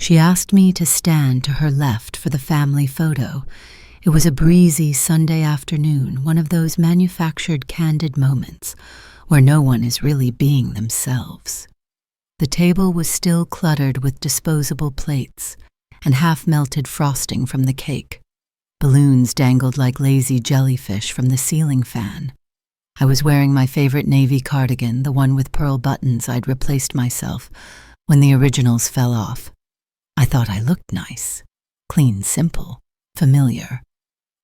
She asked me to stand to her left for the family photo. It was a breezy Sunday afternoon, one of those manufactured candid moments where no one is really being themselves. The table was still cluttered with disposable plates and half-melted frosting from the cake. Balloons dangled like lazy jellyfish from the ceiling fan. I was wearing my favorite navy cardigan, the one with pearl buttons I'd replaced myself when the originals fell off. I thought I looked nice, clean, simple, familiar.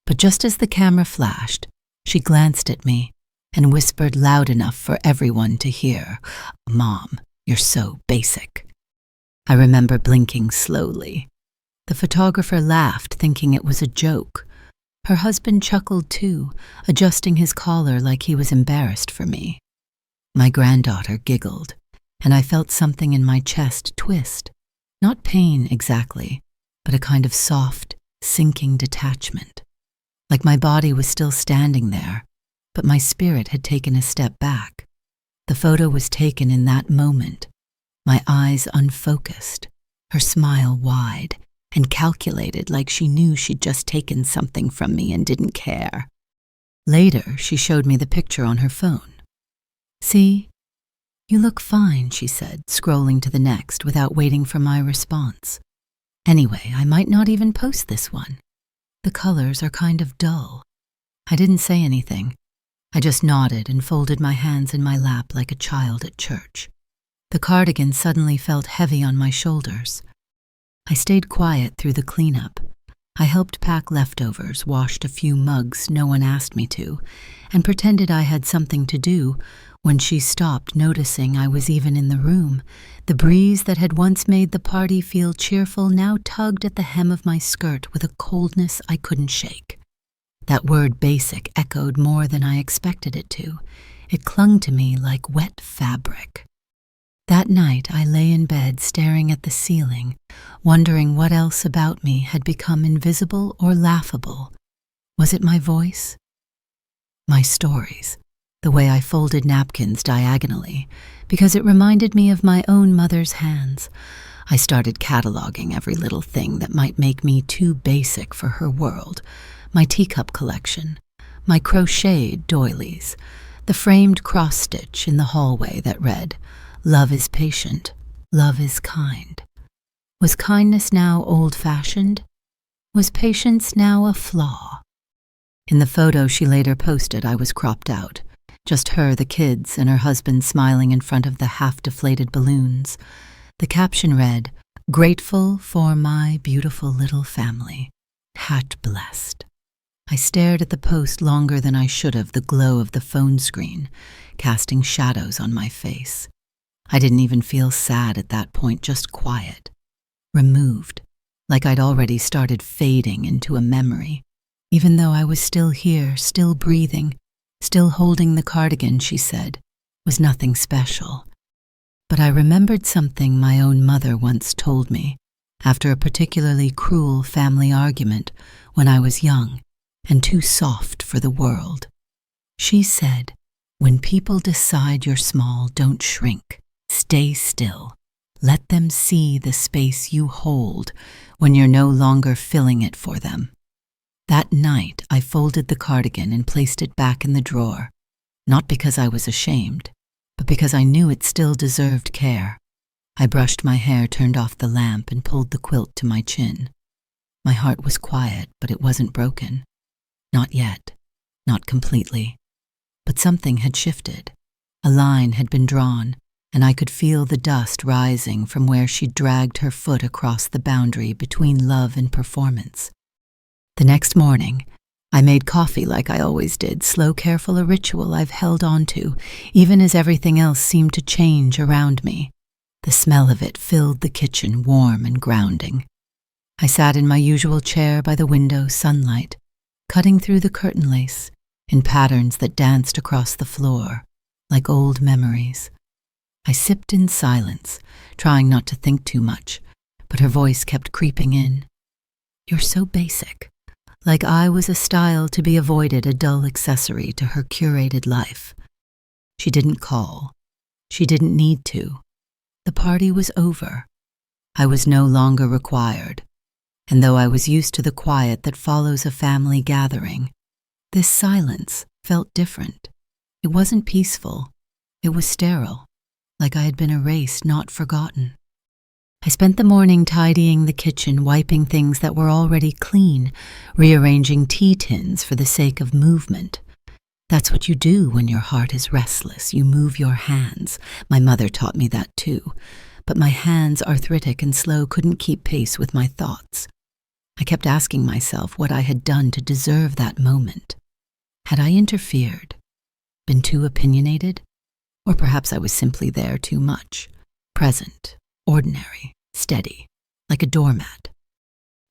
But just as the camera flashed, she glanced at me and whispered loud enough for everyone to hear, "Mom, you're so basic." I remember blinking slowly. The photographer laughed, thinking it was a joke. Her husband chuckled too, adjusting his collar like he was embarrassed for me. My granddaughter giggled, and I felt something in my chest twist. Not pain exactly, but a kind of soft, sinking detachment. Like my body was still standing there, but my spirit had taken a step back. The photo was taken in that moment, my eyes unfocused, her smile wide and calculated, like she knew she'd just taken something from me and didn't care. Later, she showed me the picture on her phone. "See? You look fine," she said, scrolling to the next without waiting for my response. "Anyway, I might not even post this one. The colors are kind of dull." I didn't say anything. I just nodded and folded my hands in my lap like a child at church. The cardigan suddenly felt heavy on my shoulders. I stayed quiet through the cleanup. I helped pack leftovers, washed a few mugs no one asked me to, and pretended I had something to do when she stopped, noticing I was even in the room. The breeze that had once made the party feel cheerful now tugged at the hem of my skirt with a coldness I couldn't shake. That word basic echoed more than I expected it to. It clung to me like wet fabric. That night I lay in bed staring at the ceiling, wondering what else about me had become invisible or laughable. Was it my voice? My stories, the way I folded napkins diagonally, because it reminded me of my own mother's hands. I started cataloging every little thing that might make me too basic for her world. My teacup collection, my crocheted doilies, the framed cross-stitch in the hallway that read, "Love is patient, love is kind." Was kindness now old-fashioned? Was patience now a flaw? In the photo she later posted, I was cropped out. Just her, the kids, and her husband smiling in front of the half-deflated balloons. The caption read, "Grateful for my beautiful little family. Hat blessed." I stared at the post longer than I should have, the glow of the phone screen, casting shadows on my face. I didn't even feel sad at that point, just quiet. Removed, like I'd already started fading into a memory. Even though I was still here, still breathing, still holding the cardigan, she said, was nothing special. But I remembered something my own mother once told me after a particularly cruel family argument when I was young and too soft for the world. She said, "When people decide you're small, don't shrink. Stay still. Let them see the space you hold when you're no longer filling it for them." That night, I folded the cardigan and placed it back in the drawer, not because I was ashamed, but because I knew it still deserved care. I brushed my hair, turned off the lamp, and pulled the quilt to my chin. My heart was quiet, but it wasn't broken. Not yet, not completely. But something had shifted. A line had been drawn, and I could feel the dust rising from where she dragged her foot across the boundary between love and performance. The next morning, I made coffee like I always did, slow, careful, a ritual I've held on to, even as everything else seemed to change around me. The smell of it filled the kitchen, warm and grounding. I sat in my usual chair by the window, sunlight, cutting through the curtain lace in patterns that danced across the floor, like old memories. I sipped in silence, trying not to think too much, but her voice kept creeping in. "You're so basic," like I was a style to be avoided, a dull accessory to her curated life. She didn't call. She didn't need to. The party was over. I was no longer required, and though I was used to the quiet that follows a family gathering, this silence felt different. It wasn't peaceful. It was sterile, like I had been erased, not forgotten. I spent the morning tidying the kitchen, wiping things that were already clean, rearranging tea tins for the sake of movement. That's what you do when your heart is restless. You move your hands. My mother taught me that too. But my hands, arthritic and slow, couldn't keep pace with my thoughts. I kept asking myself what I had done to deserve that moment. Had I interfered? Been too opinionated? Or perhaps I was simply there too much. Present, ordinary, steady, like a doormat.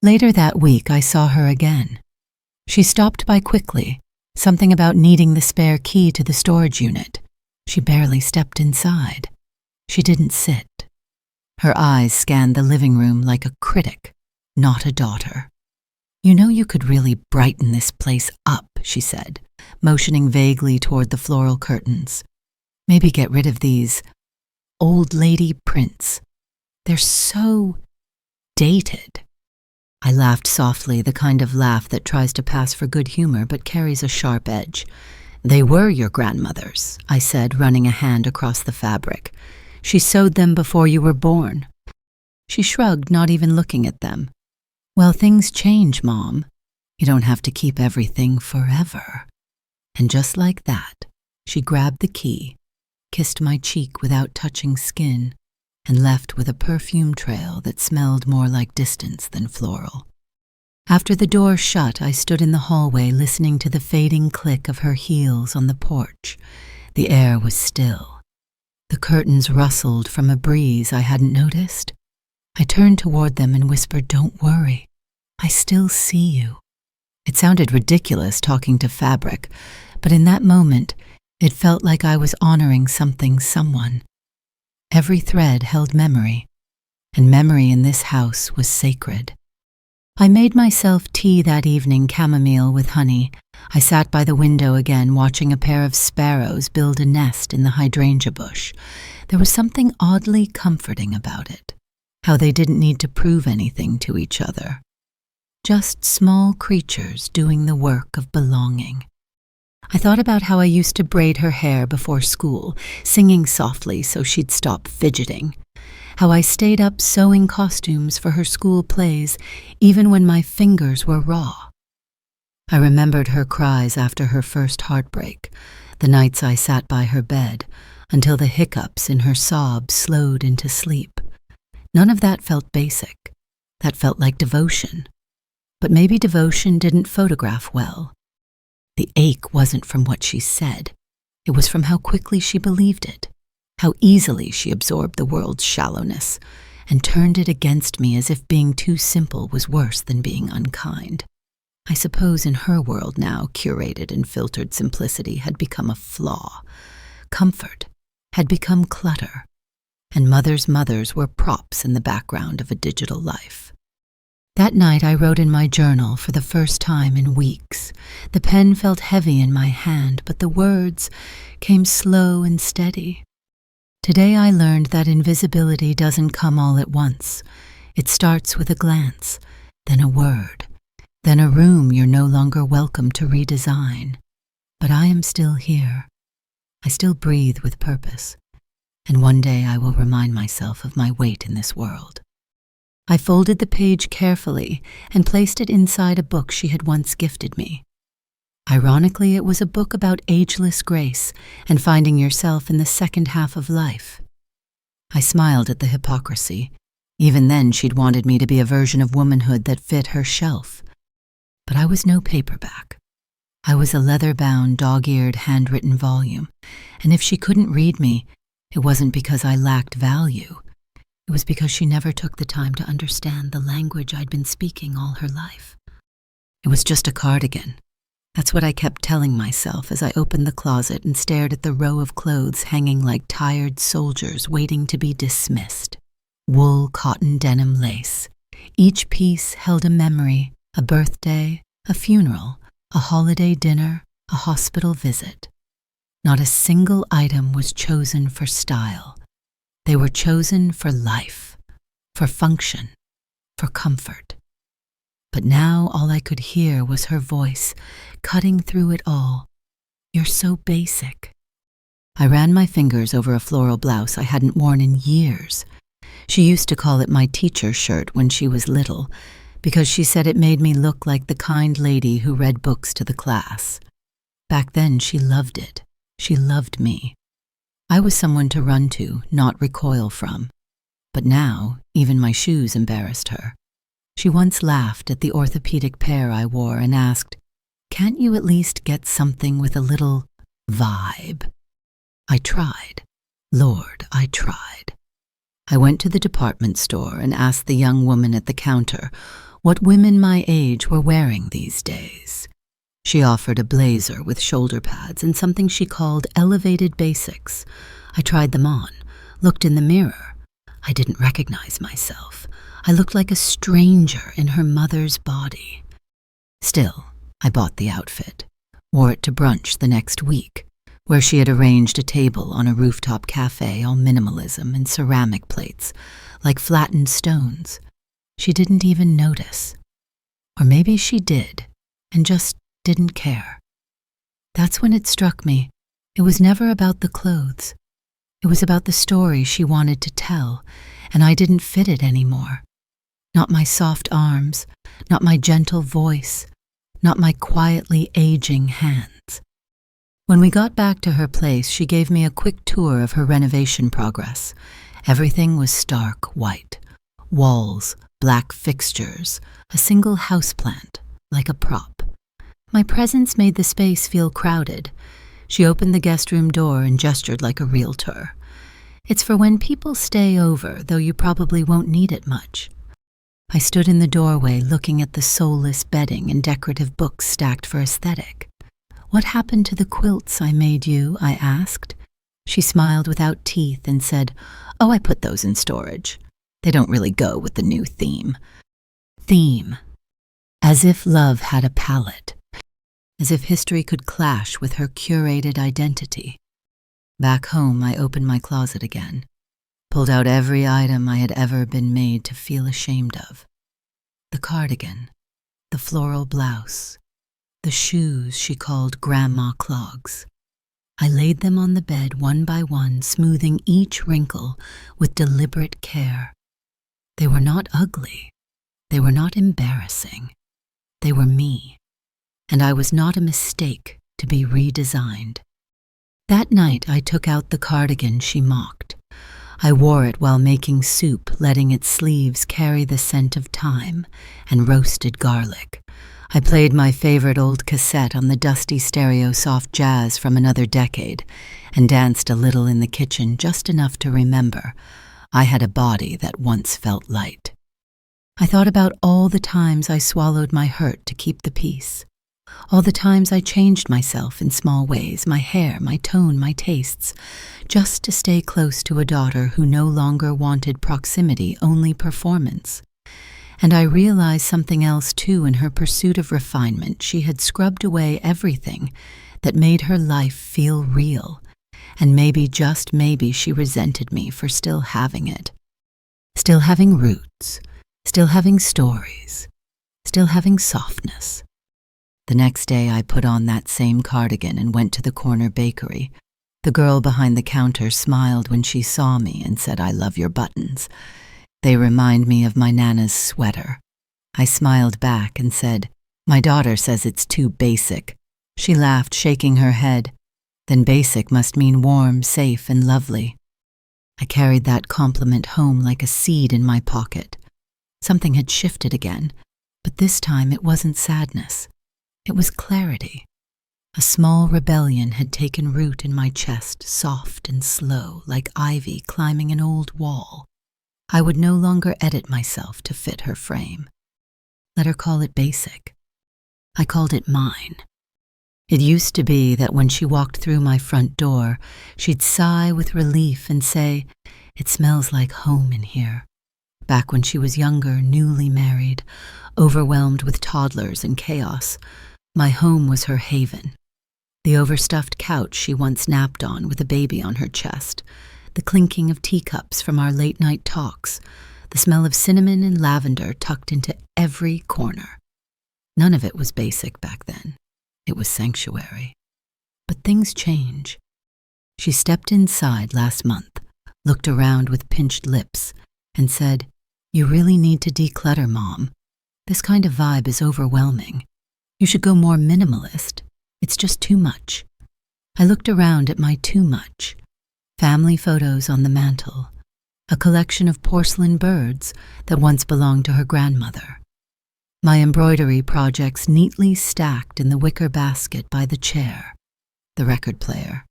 Later that week, I saw her again. She stopped by quickly, something about needing the spare key to the storage unit. She barely stepped inside. She didn't sit. Her eyes scanned the living room like a critic, not a daughter. "You know you could really brighten this place up," she said, motioning vaguely toward the floral curtains. "Maybe get rid of these old lady prints. They're so dated." I laughed softly, the kind of laugh that tries to pass for good humor but carries a sharp edge. "They were your grandmother's," I said, running a hand across the fabric. "She sewed them before you were born." She shrugged, not even looking at them. "Well, things change, Mom. You don't have to keep everything forever." And just like that, she grabbed the key, kissed my cheek without touching skin, and left with a perfume trail that smelled more like distance than floral. After the door shut, I stood in the hallway listening to the fading click of her heels on the porch. The air was still. The curtains rustled from a breeze I hadn't noticed. I turned toward them and whispered, "Don't worry. I still see you." It sounded ridiculous talking to fabric, but in that moment, it felt like I was honoring someone. Every thread held memory, and memory in this house was sacred. I made myself tea that evening, chamomile with honey. I sat by the window again, watching a pair of sparrows build a nest in the hydrangea bush. There was something oddly comforting about it, how they didn't need to prove anything to each other. Just small creatures doing the work of belonging. I thought about how I used to braid her hair before school, singing softly so she'd stop fidgeting. How I stayed up sewing costumes for her school plays, even when my fingers were raw. I remembered her cries after her first heartbreak, the nights I sat by her bed, until the hiccups in her sobs slowed into sleep. None of that felt basic. That felt like devotion. But maybe devotion didn't photograph well. The ache wasn't from what she said. It was from how quickly she believed it, how easily she absorbed the world's shallowness, and turned it against me as if being too simple was worse than being unkind. I suppose in her world now, curated and filtered simplicity had become a flaw. Comfort had become clutter, and mothers' were props in the background of a digital life. That night I wrote in my journal for the first time in weeks. The pen felt heavy in my hand, but the words came slow and steady. Today I learned that invisibility doesn't come all at once. It starts with a glance, then a word, then a room you're no longer welcome to redesign. But I am still here. I still breathe with purpose, and one day I will remind myself of my weight in this world. I folded the page carefully and placed it inside a book she had once gifted me. Ironically, it was a book about ageless grace and finding yourself in the second half of life. I smiled at the hypocrisy. Even then, she'd wanted me to be a version of womanhood that fit her shelf. But I was no paperback. I was a leather-bound, dog-eared, handwritten volume, and if she couldn't read me, it wasn't because I lacked value. It was because she never took the time to understand the language I'd been speaking all her life. It was just a cardigan. That's what I kept telling myself as I opened the closet and stared at the row of clothes hanging like tired soldiers waiting to be dismissed. Wool, cotton, denim, lace. Each piece held a memory, a birthday, a funeral, a holiday dinner, a hospital visit. Not a single item was chosen for style. They were chosen for life. for function, for comfort. But now all I could hear was her voice, cutting through it all. "You're so basic." I ran my fingers over a floral blouse I hadn't worn in years. She used to call it my teacher shirt when she was little, because she said it made me look like the kind lady who read books to the class. Back then she loved it. She loved me. I was someone to run to, not recoil from. But now, even my shoes embarrassed her. She once laughed at the orthopedic pair I wore and asked, "Can't you at least get something with a little vibe?" I tried. Lord, I tried. I went to the department store and asked the young woman at the counter what women my age were wearing these days. She offered a blazer with shoulder pads and something she called elevated basics. I tried them on, looked in the mirror. I didn't recognize myself. I looked like a stranger in her mother's body. Still, I bought the outfit, wore it to brunch the next week, where she had arranged a table on a rooftop cafe, all minimalism and ceramic plates, like flattened stones. She didn't even notice. Or maybe she did, and just didn't care. That's when it struck me. It was never about the clothes. It was about the story she wanted to tell, and I didn't fit it anymore. Not my soft arms, not my gentle voice, not my quietly aging hands. When we got back to her place, she gave me a quick tour of her renovation progress. Everything was stark white. Walls, black fixtures, a single houseplant, like a prop. My presence made the space feel crowded. She opened the guest room door and gestured like a realtor. "It's for when people stay over, though you probably won't need it much." I stood in the doorway looking at the soulless bedding and decorative books stacked for aesthetic. "What happened to the quilts I made you?" I asked. She smiled without teeth and said, "Oh, I put those in storage. They don't really go with the new theme." Theme. As if love had a palette. As if history could clash with her curated identity. Back home, I opened my closet again, pulled out every item I had ever been made to feel ashamed of. The cardigan, the floral blouse, the shoes she called grandma clogs. I laid them on the bed one by one, smoothing each wrinkle with deliberate care. They were not ugly. They were not embarrassing. They were me. And I was not a mistake to be redesigned. That night I took out the cardigan she mocked. I wore it while making soup, letting its sleeves carry the scent of thyme and roasted garlic. I played my favorite old cassette on the dusty stereo soft jazz from another decade and danced a little in the kitchen, just enough to remember I had a body that once felt light. I thought about all the times I swallowed my hurt to keep the peace. All the times I changed myself in small ways, my hair, my tone, my tastes, just to stay close to a daughter who no longer wanted proximity, only performance. And I realized something else too. In her pursuit of refinement, she had scrubbed away everything that made her life feel real. And maybe, just maybe, she resented me for still having it. Still having roots, still having stories, still having softness. The next day I put on that same cardigan and went to the corner bakery. The girl behind the counter smiled when she saw me and said, "I love your buttons. They remind me of my Nana's sweater." I smiled back and said, "My daughter says it's too basic." She laughed, shaking her head. "Then basic must mean warm, safe, and lovely." I carried that compliment home like a seed in my pocket. Something had shifted again, but this time it wasn't sadness. It was clarity. A small rebellion had taken root in my chest, soft and slow, like ivy climbing an old wall. I would no longer edit myself to fit her frame. Let her call it basic. I called it mine. It used to be that when she walked through my front door, she'd sigh with relief and say, "It smells like home in here." Back when she was younger, newly married, overwhelmed with toddlers and chaos, my home was her haven. The overstuffed couch she once napped on with a baby on her chest, the clinking of teacups from our late-night talks, the smell of cinnamon and lavender tucked into every corner. None of it was basic back then. It was sanctuary. But things change. She stepped inside last month, looked around with pinched lips, and said, "You really need to declutter, Mom. This kind of vibe is overwhelming. You should go more minimalist. It's just too much." I looked around at my too much. Family photos on the mantel, a collection of porcelain birds that once belonged to her grandmother, my embroidery projects neatly stacked in the wicker basket by the chair, the record player,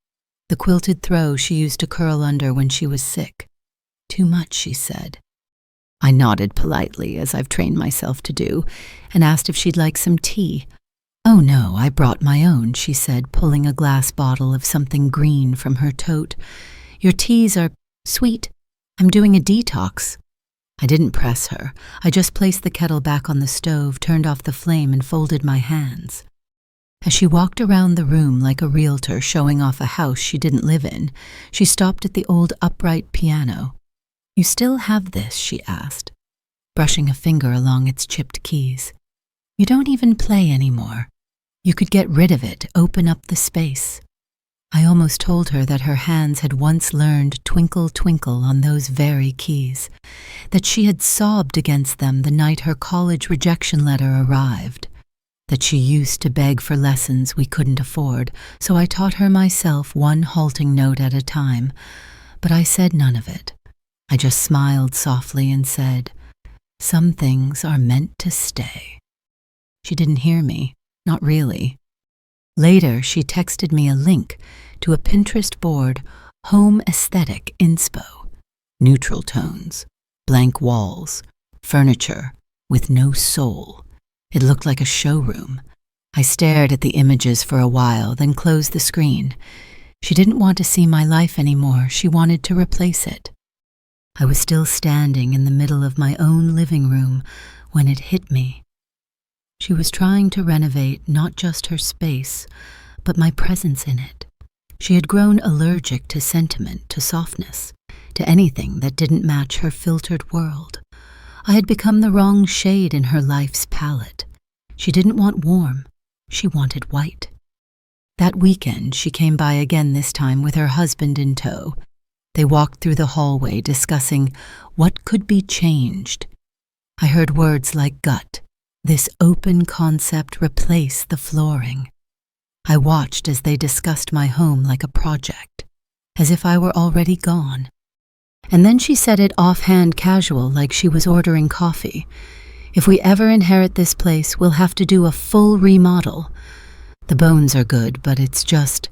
the quilted throw she used to curl under when she was sick. Too much, she said. I nodded politely, as I've trained myself to do, and asked if she'd like some tea. "Oh no, I brought my own," she said, pulling a glass bottle of something green from her tote. "Your teas are sweet. I'm doing a detox." I didn't press her. I just placed the kettle back on the stove, turned off the flame, and folded my hands. As she walked around the room like a realtor showing off a house she didn't live in, she stopped at the old upright piano. "You still have this?" she asked, brushing a finger along its chipped keys. "You don't even play anymore. You could get rid of it, open up the space." I almost told her that her hands had once learned Twinkle, Twinkle on those very keys, that she had sobbed against them the night her college rejection letter arrived, that she used to beg for lessons we couldn't afford, so I taught her myself one halting note at a time. But I said none of it. I just smiled softly and said, "Some things are meant to stay." She didn't hear me, not really. Later, she texted me a link to a Pinterest board, Home Aesthetic Inspo. Neutral tones, blank walls, furniture with no soul. It looked like a showroom. I stared at the images for a while, then closed the screen. She didn't want to see my life anymore. She wanted to replace it. I was still standing in the middle of my own living room when it hit me. She was trying to renovate not just her space, but my presence in it. She had grown allergic to sentiment, to softness, to anything that didn't match her filtered world. I had become the wrong shade in her life's palette. She didn't want warm. She wanted white. That weekend, she came by again, this time with her husband in tow. They walked through the hallway discussing what could be changed. I heard words like gut. This open concept replaced the flooring. I watched as they discussed my home like a project, as if I were already gone. And then she said it offhand casual, like she was ordering coffee. "If we ever inherit this place, we'll have to do a full remodel. The bones are good, but it's just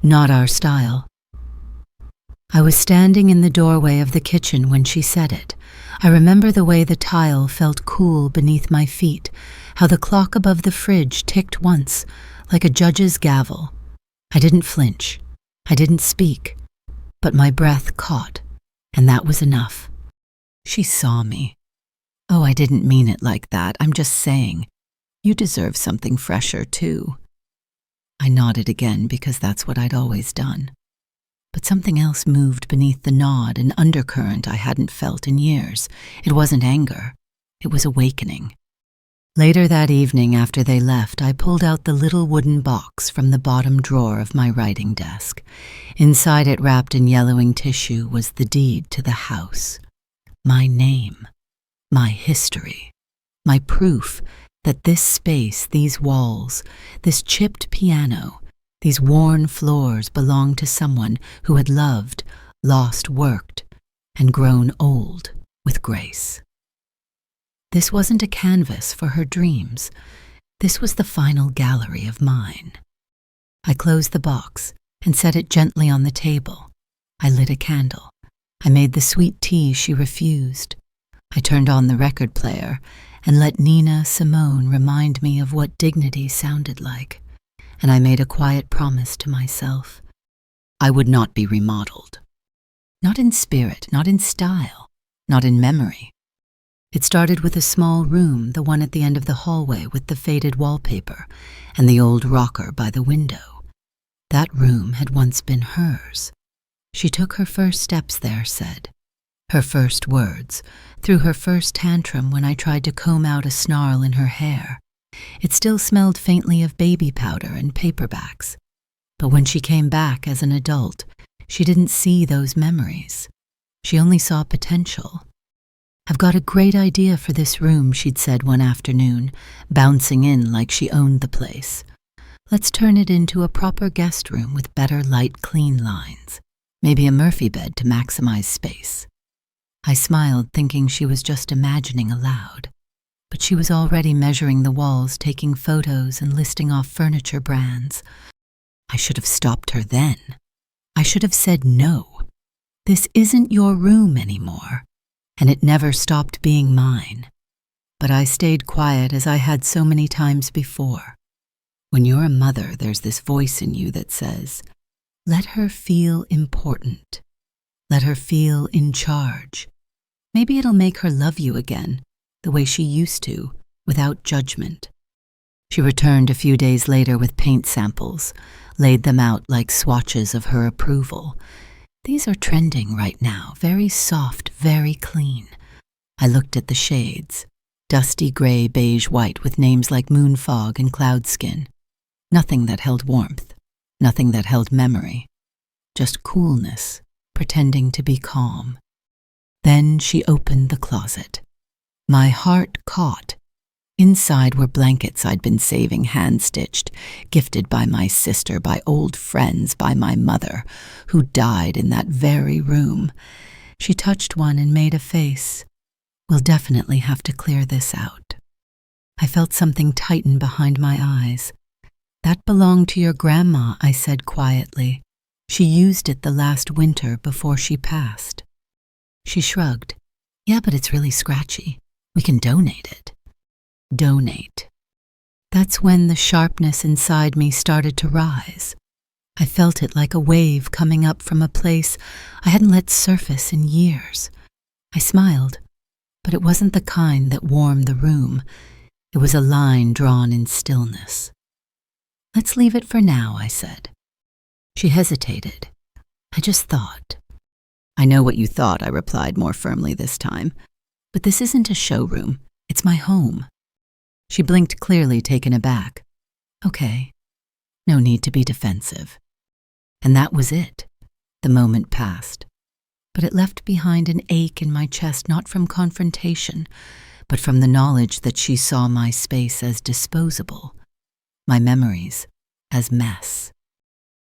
not our style." I was standing in the doorway of the kitchen when she said it. I remember the way the tile felt cool beneath my feet, how the clock above the fridge ticked once, like a judge's gavel. I didn't flinch. I didn't speak. But my breath caught, and that was enough. She saw me. "Oh, I didn't mean it like that. I'm just saying, you deserve something fresher, too." I nodded again because that's what I'd always done. But something else moved beneath the nod, an undercurrent I hadn't felt in years. It wasn't anger. It was awakening. Later that evening, after they left, I pulled out the little wooden box from the bottom drawer of my writing desk. Inside it, wrapped in yellowing tissue, was the deed to the house. My name. My history. My proof that this space, these walls, this chipped piano, these worn floors belonged to someone who had loved, lost, worked, and grown old with grace. This wasn't a canvas for her dreams. This was the final gallery of mine. I closed the box and set it gently on the table. I lit a candle. I made the sweet tea she refused. I turned on the record player and let Nina Simone remind me of what dignity sounded like. And I made a quiet promise to myself. I would not be remodeled. Not in spirit, not in style, not in memory. It started with a small room, the one at the end of the hallway with the faded wallpaper and the old rocker by the window. That room had once been hers. She took her first steps there, said. Her first words, through her first tantrum when I tried to comb out a snarl in her hair. It still smelled faintly of baby powder and paperbacks. But when she came back as an adult, she didn't see those memories. She only saw potential. "I've got a great idea for this room," she'd said one afternoon, bouncing in like she owned the place. "Let's turn it into a proper guest room with better light, clean lines. Maybe a Murphy bed to maximize space." I smiled, thinking she was just imagining aloud. But she was already measuring the walls, taking photos and listing off furniture brands. I should have stopped her then. I should have said no. This isn't your room anymore, and it never stopped being mine. But I stayed quiet as I had so many times before. When you're a mother, there's this voice in you that says, let her feel important. Let her feel in charge. Maybe it'll make her love you again, the way she used to, without judgment. She returned a few days later with paint samples, laid them out like swatches of her approval. "These are trending right now, very soft, very clean." I looked at the shades, dusty gray, beige, white with names like moon fog and cloud skin. Nothing that held warmth, nothing that held memory, just coolness, pretending to be calm. Then she opened the closet. My heart caught. Inside were blankets I'd been saving hand-stitched, gifted by my sister, by old friends, by my mother, who died in that very room. She touched one and made a face. "We'll definitely have to clear this out." I felt something tighten behind my eyes. "That belonged to your grandma," I said quietly. "She used it the last winter before she passed." She shrugged. "Yeah, but it's really scratchy. We can donate it." Donate. That's when the sharpness inside me started to rise. I felt it like a wave coming up from a place I hadn't let surface in years. I smiled, but it wasn't the kind that warmed the room. It was a line drawn in stillness. "Let's leave it for now," I said. She hesitated. "I just thought." "I know what you thought," I replied more firmly this time. "But this isn't a showroom. It's my home." She blinked, clearly taken aback. "Okay. No need to be defensive." And that was it. The moment passed. But it left behind an ache in my chest, not from confrontation, but from the knowledge that she saw my space as disposable, my memories as mess.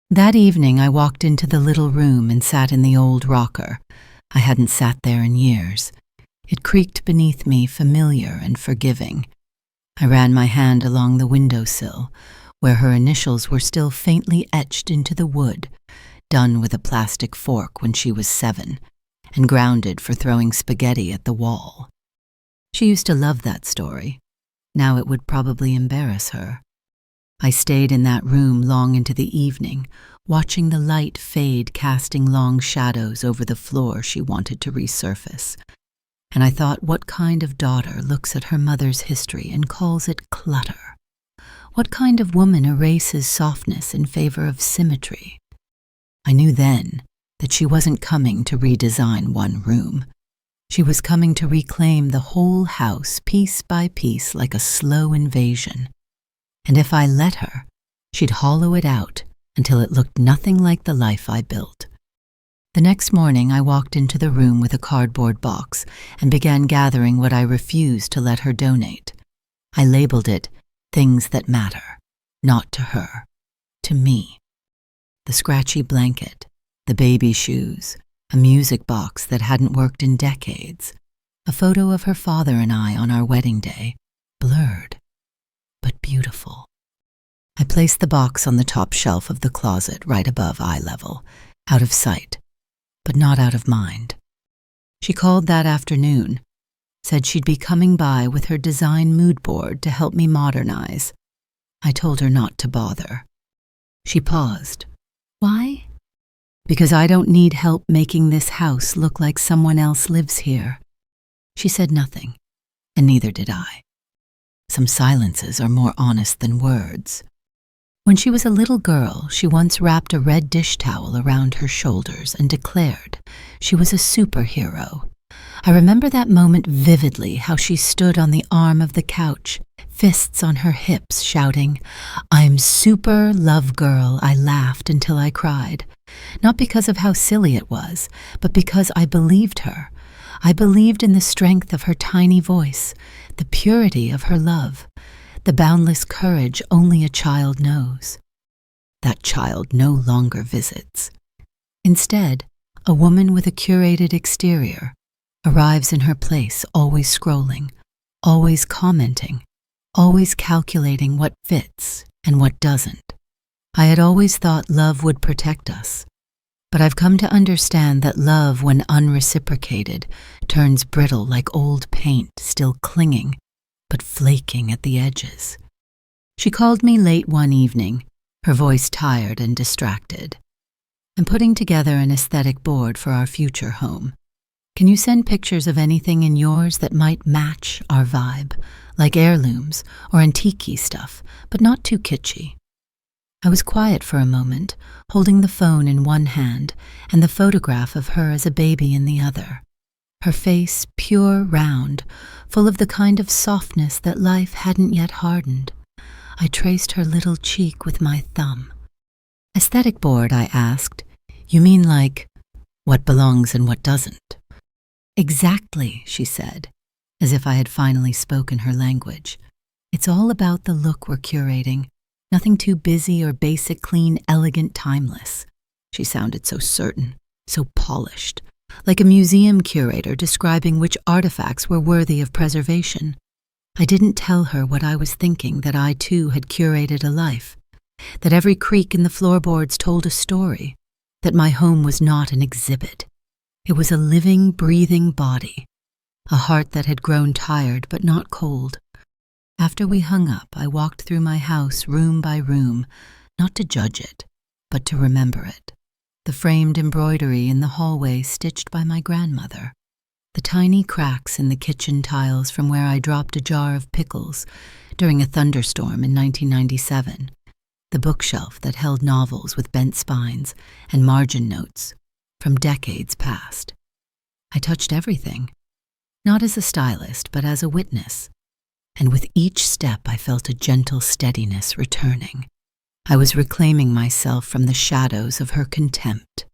That evening I walked into the little room and sat in the old rocker. I hadn't sat there in years. It creaked beneath me, familiar and forgiving. I ran my hand along the windowsill, where her initials were still faintly etched into the wood, done with a plastic fork when she was 7, and grounded for throwing spaghetti at the wall. She used to love that story. Now it would probably embarrass her. I stayed in that room long into the evening, watching the light fade, casting long shadows over the floor she wanted to resurface. And I thought, what kind of daughter looks at her mother's history and calls it clutter? What kind of woman erases softness in favor of symmetry? I knew then that she wasn't coming to redesign one room. She was coming to reclaim the whole house piece by piece like a slow invasion. And if I let her, she'd hollow it out until it looked nothing like the life I built. The next morning I walked into the room with a cardboard box and began gathering what I refused to let her donate. I labeled it Things That Matter, not to her, to me. The scratchy blanket, the baby shoes, a music box that hadn't worked in decades, a photo of her father and I on our wedding day, blurred, but beautiful. I placed the box on the top shelf of the closet right above eye level, out of sight, but not out of mind. She called that afternoon, said she'd be coming by with her design mood board to help me modernize. I told her not to bother. She paused. "Why?" "Because I don't need help making this house look like someone else lives here." She said nothing, and neither did I. Some silences are more honest than words. When she was a little girl, she once wrapped a red dish towel around her shoulders and declared she was a superhero. I remember that moment vividly, how she stood on the arm of the couch, fists on her hips, shouting, "I'm super love girl." I laughed until I cried. Not because of how silly it was, but because I believed her. I believed in the strength of her tiny voice, the purity of her love, the boundless courage only a child knows. That child no longer visits. Instead, a woman with a curated exterior arrives in her place, always scrolling, always commenting, always calculating what fits and what doesn't. I had always thought love would protect us, but I've come to understand that love, when unreciprocated, turns brittle like old paint, still clinging, but flaking at the edges. She called me late one evening, her voice tired and distracted. "I'm putting together an aesthetic board for our future home. Can you send pictures of anything in yours that might match our vibe, like heirlooms or antique stuff, but not too kitschy?" I was quiet for a moment, holding the phone in one hand and the photograph of her as a baby in the other. Her face pure, round, full of the kind of softness that life hadn't yet hardened. I traced her little cheek with my thumb. "Aesthetic board," I asked. "You mean like what belongs and what doesn't?" "Exactly," she said, as if I had finally spoken her language. "It's all about the look we're curating. Nothing too busy or basic, clean, elegant, timeless." She sounded so certain, so polished, like a museum curator describing which artifacts were worthy of preservation. I didn't tell her what I was thinking, that I too had curated a life, that every creak in the floorboards told a story, that my home was not an exhibit. It was a living, breathing body, a heart that had grown tired but not cold. After we hung up, I walked through my house room by room, not to judge it, but to remember it. The framed embroidery in the hallway stitched by my grandmother, the tiny cracks in the kitchen tiles from where I dropped a jar of pickles during a thunderstorm in 1997, the bookshelf that held novels with bent spines and margin notes from decades past. I touched everything, not as a stylist, but as a witness, and with each step I felt a gentle steadiness returning. I was reclaiming myself from the shadows of her contempt.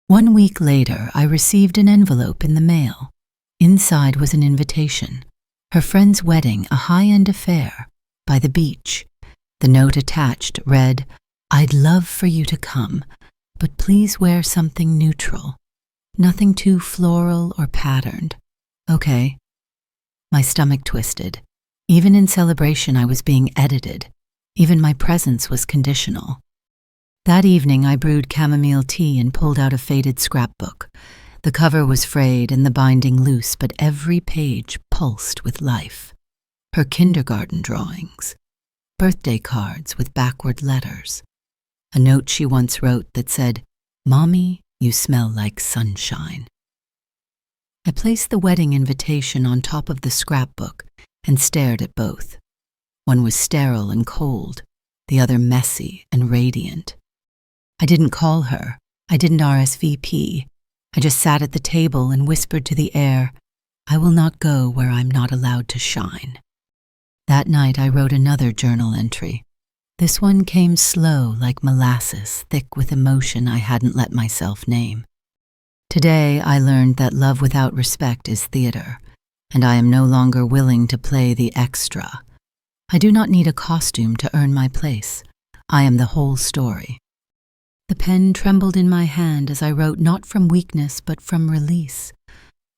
1 week later, I received an envelope in the mail. Inside was an invitation. Her friend's wedding, a high-end affair, by the beach. The note attached read, "I'd love for you to come, but please wear something neutral. Nothing too floral or patterned." "Okay." My stomach twisted. Even in celebration, I was being edited. Even my presence was conditional. That evening, I brewed chamomile tea and pulled out a faded scrapbook. The cover was frayed and the binding loose, but every page pulsed with life. Her kindergarten drawings, birthday cards with backward letters, a note she once wrote that said, "Mommy, you smell like sunshine." I placed the wedding invitation on top of the scrapbook and stared at both. One was sterile and cold, the other messy and radiant. I didn't call her. I didn't RSVP. I just sat at the table and whispered to the air, "I will not go where I'm not allowed to shine." That night I wrote another journal entry. This one came slow like molasses, thick with emotion I hadn't let myself name. Today I learned that love without respect is theater, and I am no longer willing to play the extra. I do not need a costume to earn my place. I am the whole story. The pen trembled in my hand as I wrote, not from weakness but from release.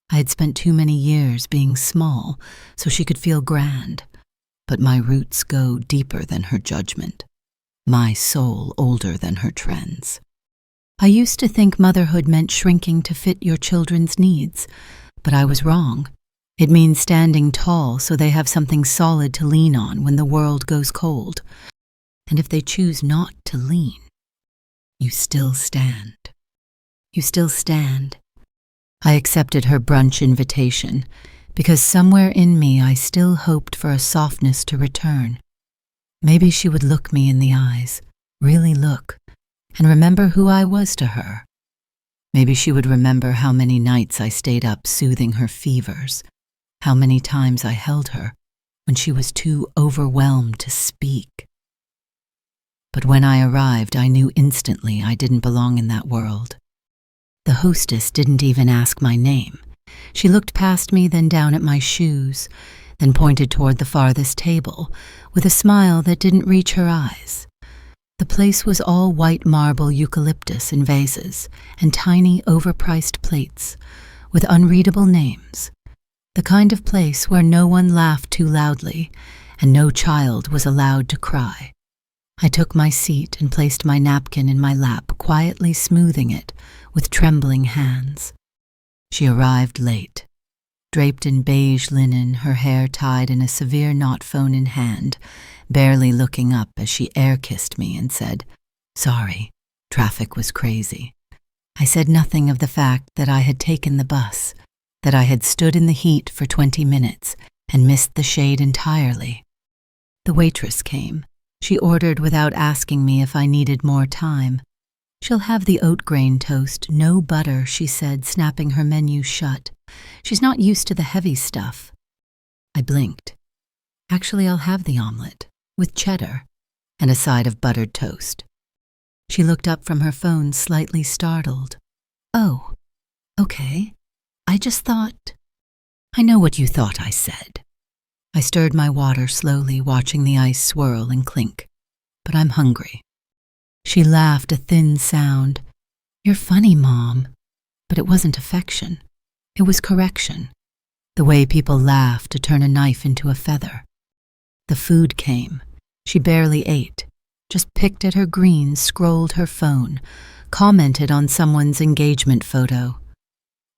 I had spent too many years being small so she could feel grand, but my roots go deeper than her judgment, my soul older than her trends. I used to think motherhood meant shrinking to fit your children's needs, but I was wrong. It means standing tall so they have something solid to lean on when the world goes cold. And if they choose not to lean, you still stand. You still stand. I accepted her brunch invitation because somewhere in me I still hoped for a softness to return. Maybe she would look me in the eyes, really look, and remember who I was to her. Maybe she would remember how many nights I stayed up soothing her fevers, how many times I held her when she was too overwhelmed to speak. But when I arrived, I knew instantly I didn't belong in that world. The hostess didn't even ask my name. She looked past me, then down at my shoes, then pointed toward the farthest table, with a smile that didn't reach her eyes. The place was all white marble eucalyptus in vases and tiny, overpriced plates with unreadable names, the kind of place where no one laughed too loudly and no child was allowed to cry. I took my seat and placed my napkin in my lap, quietly smoothing it with trembling hands. She arrived late, draped in beige linen, her hair tied in a severe knot, phone in hand, barely looking up as she air-kissed me and said, "Sorry, traffic was crazy." I said nothing of the fact that I had taken the bus, that I had stood in the heat for 20 minutes and missed the shade entirely. The waitress came. She ordered without asking me if I needed more time. "She'll have the oat grain toast, no butter," she said, snapping her menu shut. "She's not used to the heavy stuff." I blinked. "Actually, I'll have the omelet, with cheddar, and a side of buttered toast." She looked up from her phone, slightly startled. "Oh, okay. I just thought—" "I know what you thought I said." I stirred my water slowly, watching the ice swirl and clink. "But I'm hungry." She laughed, a thin sound. "You're funny, Mom." But it wasn't affection. It was correction. The way people laugh to turn a knife into a feather. The food came. She barely ate, just picked at her greens, scrolled her phone, commented on someone's engagement photo.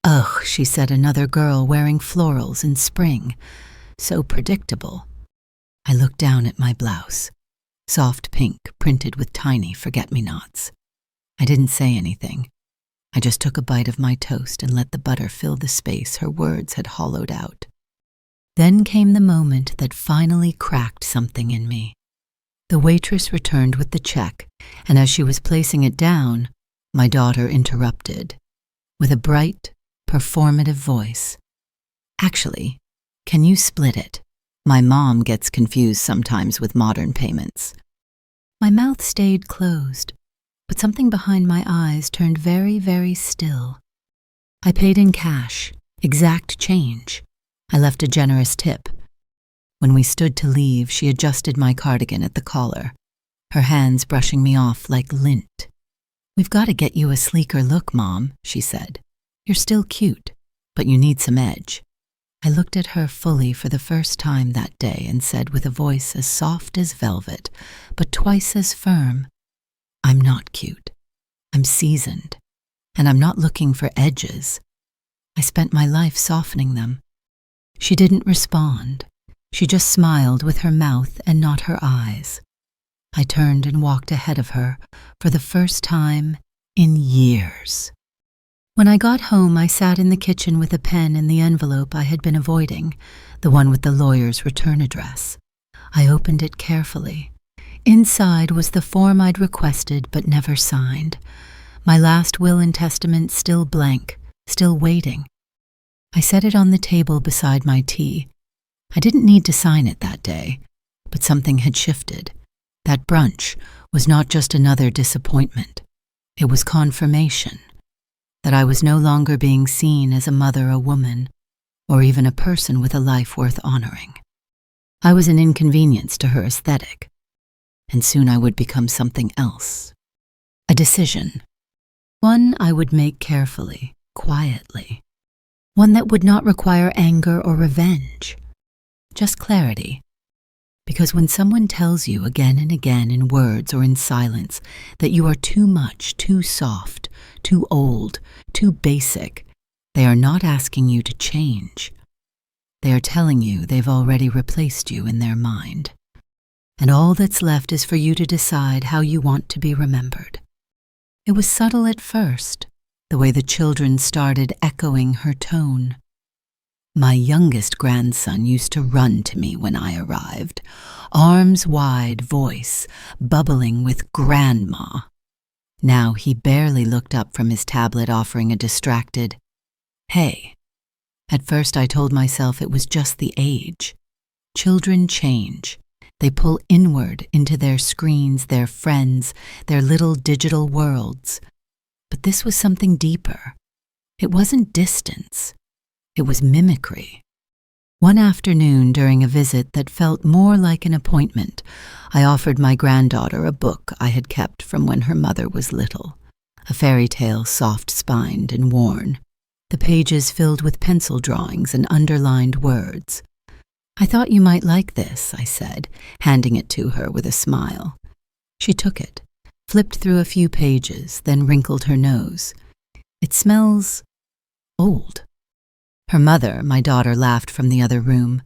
"Ugh," she said, "another girl wearing florals in spring. So predictable." I looked down at my blouse, soft pink printed with tiny forget-me-nots. I didn't say anything. I just took a bite of my toast and let the butter fill the space her words had hollowed out. Then came the moment that finally cracked something in me. The waitress returned with the check, and as she was placing it down, my daughter interrupted, with a bright, performative voice. "Actually, can you split it? My mom gets confused sometimes with modern payments." My mouth stayed closed, but something behind my eyes turned very, very still. I paid in cash, exact change. I left a generous tip. When we stood to leave, she adjusted my cardigan at the collar, her hands brushing me off like lint. "We've got to get you a sleeker look, Mom," she said. "You're still cute, but you need some edge." I looked at her fully for the first time that day and said with a voice as soft as velvet, but twice as firm, "I'm not cute. I'm seasoned, and I'm not looking for edges. I spent my life softening them." She didn't respond. She just smiled with her mouth and not her eyes. I turned and walked ahead of her for the first time in years. When I got home, I sat in the kitchen with a pen in the envelope I had been avoiding, the one with the lawyer's return address. I opened it carefully. Inside was the form I'd requested but never signed. My last will and testament still blank, still waiting. I set it on the table beside my tea. I didn't need to sign it that day, but something had shifted. That brunch was not just another disappointment. It was confirmation that I was no longer being seen as a mother, a woman, or even a person with a life worth honoring. I was an inconvenience to her aesthetic, and soon I would become something else. A decision. One I would make carefully, quietly. One that would not require anger or revenge. Just clarity. Because when someone tells you again and again in words or in silence that you are too much, too soft, too old, too basic, they are not asking you to change. They are telling you they've already replaced you in their mind. And all that's left is for you to decide how you want to be remembered. It was subtle at first, the way the children started echoing her tone. My youngest grandson used to run to me when I arrived, arms wide, voice bubbling with grandma. Now he barely looked up from his tablet, offering a distracted, "Hey." At first I told myself it was just the age. Children change. They pull inward into their screens, their friends, their little digital worlds. But this was something deeper. It wasn't distance. It was mimicry. One afternoon during a visit that felt more like an appointment, I offered my granddaughter a book I had kept from when her mother was little, a fairy tale soft-spined and worn, the pages filled with pencil drawings and underlined words. "I thought you might like this," I said, handing it to her with a smile. She took it, flipped through a few pages, then wrinkled her nose. "It smells old." Her mother, my daughter, laughed from the other room.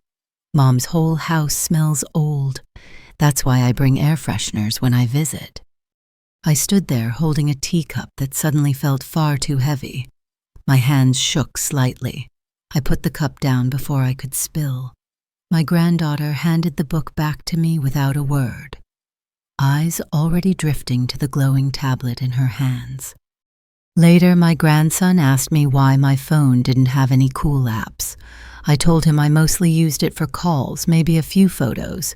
"Mom's whole house smells old. That's why I bring air fresheners when I visit." I stood there holding a teacup that suddenly felt far too heavy. My hands shook slightly. I put the cup down before I could spill. My granddaughter handed the book back to me without a word, eyes already drifting to the glowing tablet in her hands. Later, my grandson asked me why my phone didn't have any cool apps. I told him I mostly used it for calls, maybe a few photos.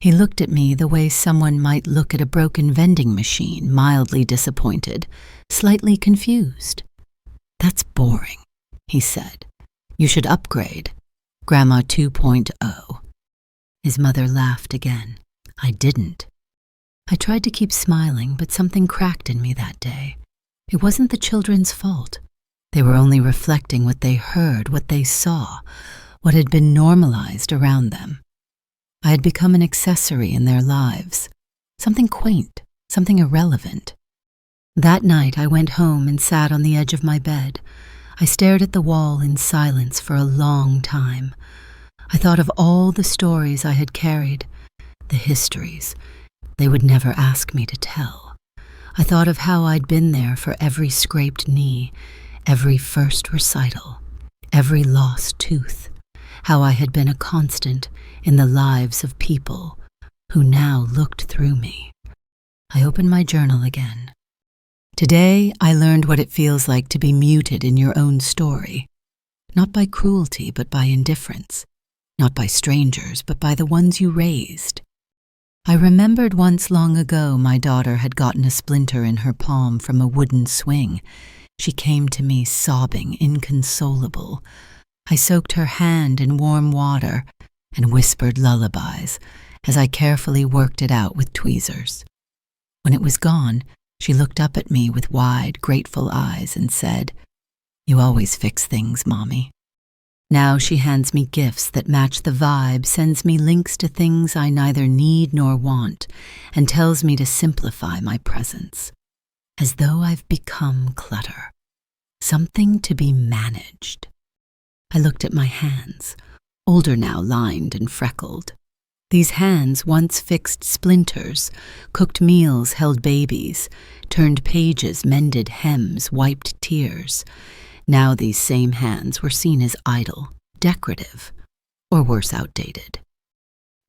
He looked at me the way someone might look at a broken vending machine, mildly disappointed, slightly confused. "That's boring," he said. "You should upgrade. Grandma 2.0. His mother laughed again. I didn't. I tried to keep smiling, but something cracked in me that day. It wasn't the children's fault. They were only reflecting what they heard, what they saw, what had been normalized around them. I had become an accessory in their lives, something quaint, something irrelevant. That night I went home and sat on the edge of my bed. I stared at the wall in silence for a long time. I thought of all the stories I had carried, the histories they would never ask me to tell. I thought of how I'd been there for every scraped knee, every first recital, every lost tooth, how I had been a constant in the lives of people who now looked through me. I opened my journal again. Today, I learned what it feels like to be muted in your own story, not by cruelty, but by indifference, not by strangers, but by the ones you raised. I remembered once long ago my daughter had gotten a splinter in her palm from a wooden swing. She came to me sobbing, inconsolable. I soaked her hand in warm water and whispered lullabies as I carefully worked it out with tweezers. When it was gone, she looked up at me with wide, grateful eyes and said, "You always fix things, Mommy." Now she hands me gifts that match the vibe, sends me links to things I neither need nor want, and tells me to simplify my presence, as though I've become clutter, something to be managed. I looked at my hands, older now, lined and freckled. These hands once fixed splinters, cooked meals, held babies, turned pages, mended hems, wiped tears. Now these same hands were seen as idle, decorative, or worse, outdated.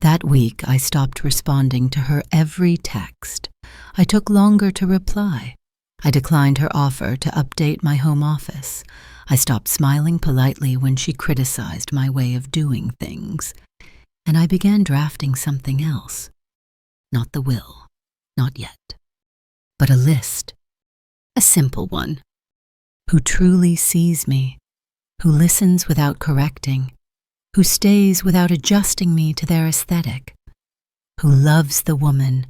That week I stopped responding to her every text. I took longer to reply. I declined her offer to update my home office. I stopped smiling politely when she criticized my way of doing things. And I began drafting something else. Not the will, not yet, but a list, a simple one. Who truly sees me, who listens without correcting, who stays without adjusting me to their aesthetic, who loves the woman.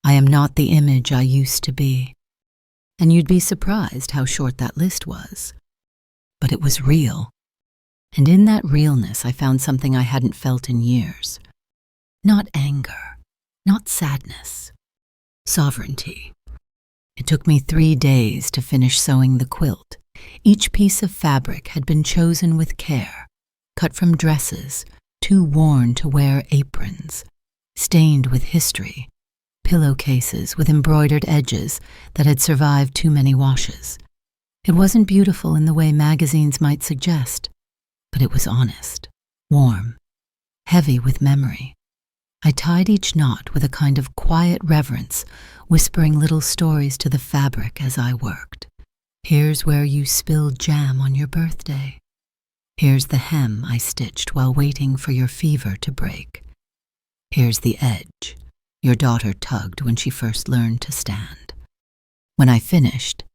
I am not the image I used to be. And you'd be surprised how short that list was. But it was real. And in that realness I found something I hadn't felt in years. Not anger, not sadness, sovereignty. It took me 3 days to finish sewing the quilt. Each piece of fabric had been chosen with care, cut from dresses, too worn to wear aprons, stained with history, pillowcases with embroidered edges that had survived too many washes. It wasn't beautiful in the way magazines might suggest, but it was honest, warm, heavy with memory. I tied each knot with a kind of quiet reverence, whispering little stories to the fabric as I worked. Here's where you spilled jam on your birthday. Here's the hem I stitched while waiting for your fever to break. Here's the edge your daughter tugged when she first learned to stand. When I finished,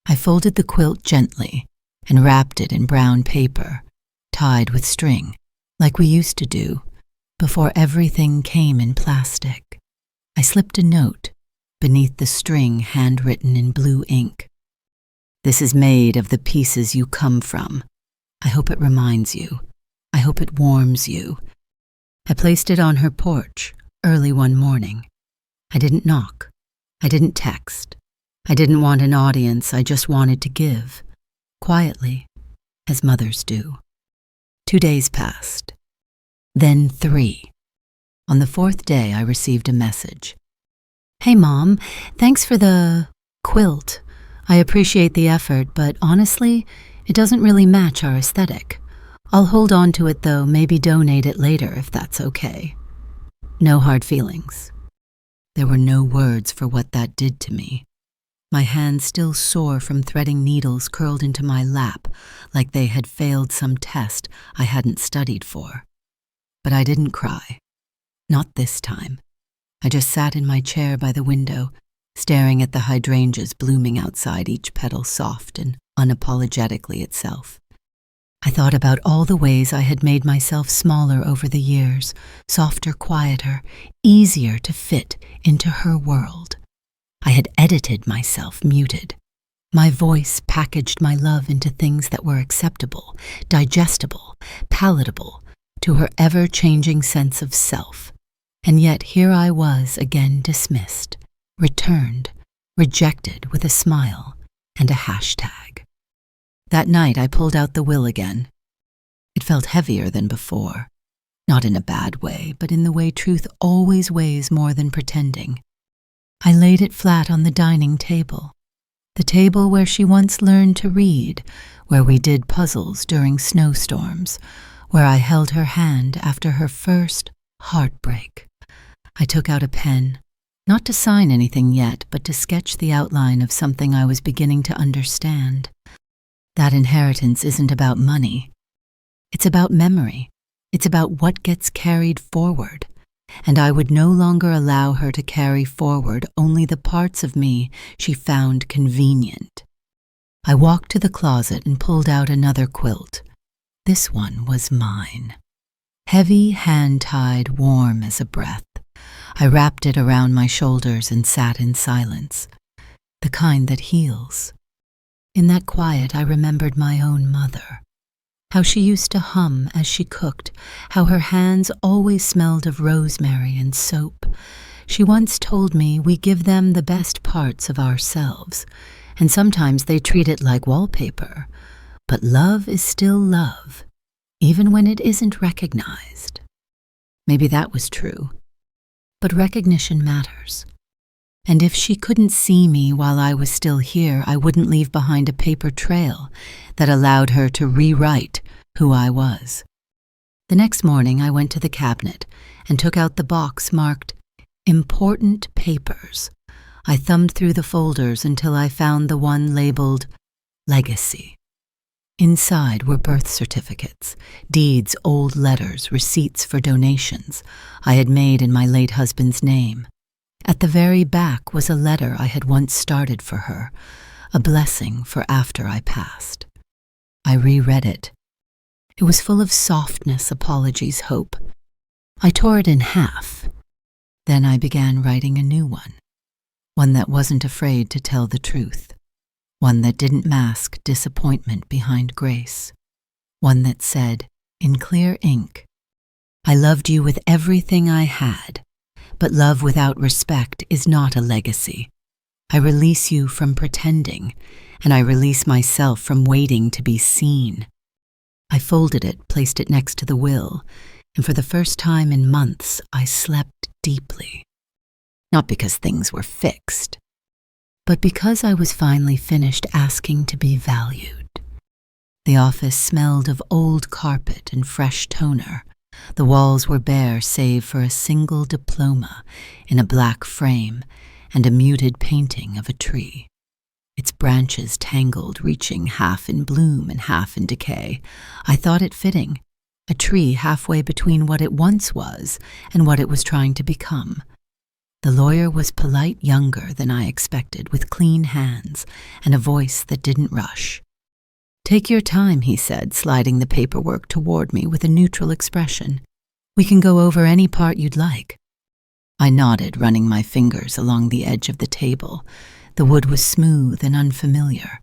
I folded the quilt gently and wrapped it in brown paper, tied with string, like we used to do, before everything came in plastic. I slipped a note beneath the string handwritten in blue ink. This is made of the pieces you come from. I hope it reminds you. I hope it warms you. I placed it on her porch early one morning. I didn't knock. I didn't text. I didn't want an audience. I just wanted to give, quietly, as mothers do. 2 days passed. Then 3. On the 4th day, I received a message. Hey, Mom, thanks for the quilt. I appreciate the effort, but honestly, it doesn't really match our aesthetic. I'll hold on to it, though, maybe donate it later if that's okay. No hard feelings. There were no words for what that did to me. My hands still sore from threading needles curled into my lap like they had failed some test I hadn't studied for. But I didn't cry. Not this time. I just sat in my chair by the window, staring at the hydrangeas blooming outside, each petal soft and unapologetically itself. I thought about all the ways I had made myself smaller over the years, softer, quieter, easier to fit into her world. I had edited myself, muted. My voice packaged my love into things that were acceptable, digestible, palatable to her ever-changing sense of self. And yet here I was again dismissed, returned, rejected with a smile and a hashtag. That night I pulled out the will again. It felt heavier than before, not in a bad way, but in the way truth always weighs more than pretending. I laid it flat on the dining table, the table where she once learned to read, where we did puzzles during snowstorms, where I held her hand after her first heartbreak. I took out a pen, not to sign anything yet, but to sketch the outline of something I was beginning to understand. That inheritance isn't about money. It's about memory. It's about what gets carried forward. And I would no longer allow her to carry forward only the parts of me she found convenient. I walked to the closet and pulled out another quilt. This one was mine. Heavy, hand-tied, warm as a breath. I wrapped it around my shoulders and sat in silence, the kind that heals. In that quiet, I remembered my own mother, how she used to hum as she cooked, how her hands always smelled of rosemary and soap. She once told me we give them the best parts of ourselves, and sometimes they treat it like wallpaper. But love is still love, even when it isn't recognized. Maybe that was true. But recognition matters. And if she couldn't see me while I was still here, I wouldn't leave behind a paper trail that allowed her to rewrite who I was. The next morning, I went to the cabinet and took out the box marked Important Papers. I thumbed through the folders until I found the one labeled Legacy. Inside were birth certificates, deeds, old letters, receipts for donations I had made in my late husband's name. At the very back was a letter I had once started for her, a blessing for after I passed. I reread it. It was full of softness, apologies, hope. I tore it in half. Then I began writing a new one that wasn't afraid to tell the truth, one that didn't mask disappointment behind grace, one that said, in clear ink, I loved you with everything I had, but love without respect is not a legacy. I release you from pretending, and I release myself from waiting to be seen. I folded it, placed it next to the will, and for the first time in months, I slept deeply. Not because things were fixed, but because I was finally finished asking to be valued. The office smelled of old carpet and fresh toner. The walls were bare save for a single diploma in a black frame and a muted painting of a tree. Its branches tangled, reaching half in bloom and half in decay. I thought it fitting, a tree halfway between what it once was and what it was trying to become. The lawyer was polite, younger than I expected, with clean hands and a voice that didn't rush. "Take your time," he said, sliding the paperwork toward me with a neutral expression. "We can go over any part you'd like." I nodded, running my fingers along the edge of the table. The wood was smooth and unfamiliar.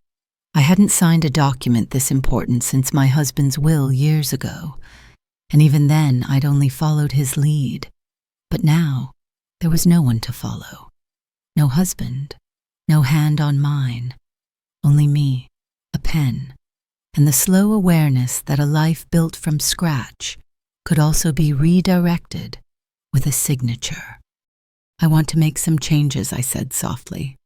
I hadn't signed a document this important since my husband's will years ago, and even then I'd only followed his lead. But now there was no one to follow. No husband, no hand on mine, only me, a pen, and the slow awareness that a life built from scratch could also be redirected with a signature. "I want to make some changes," I said softly.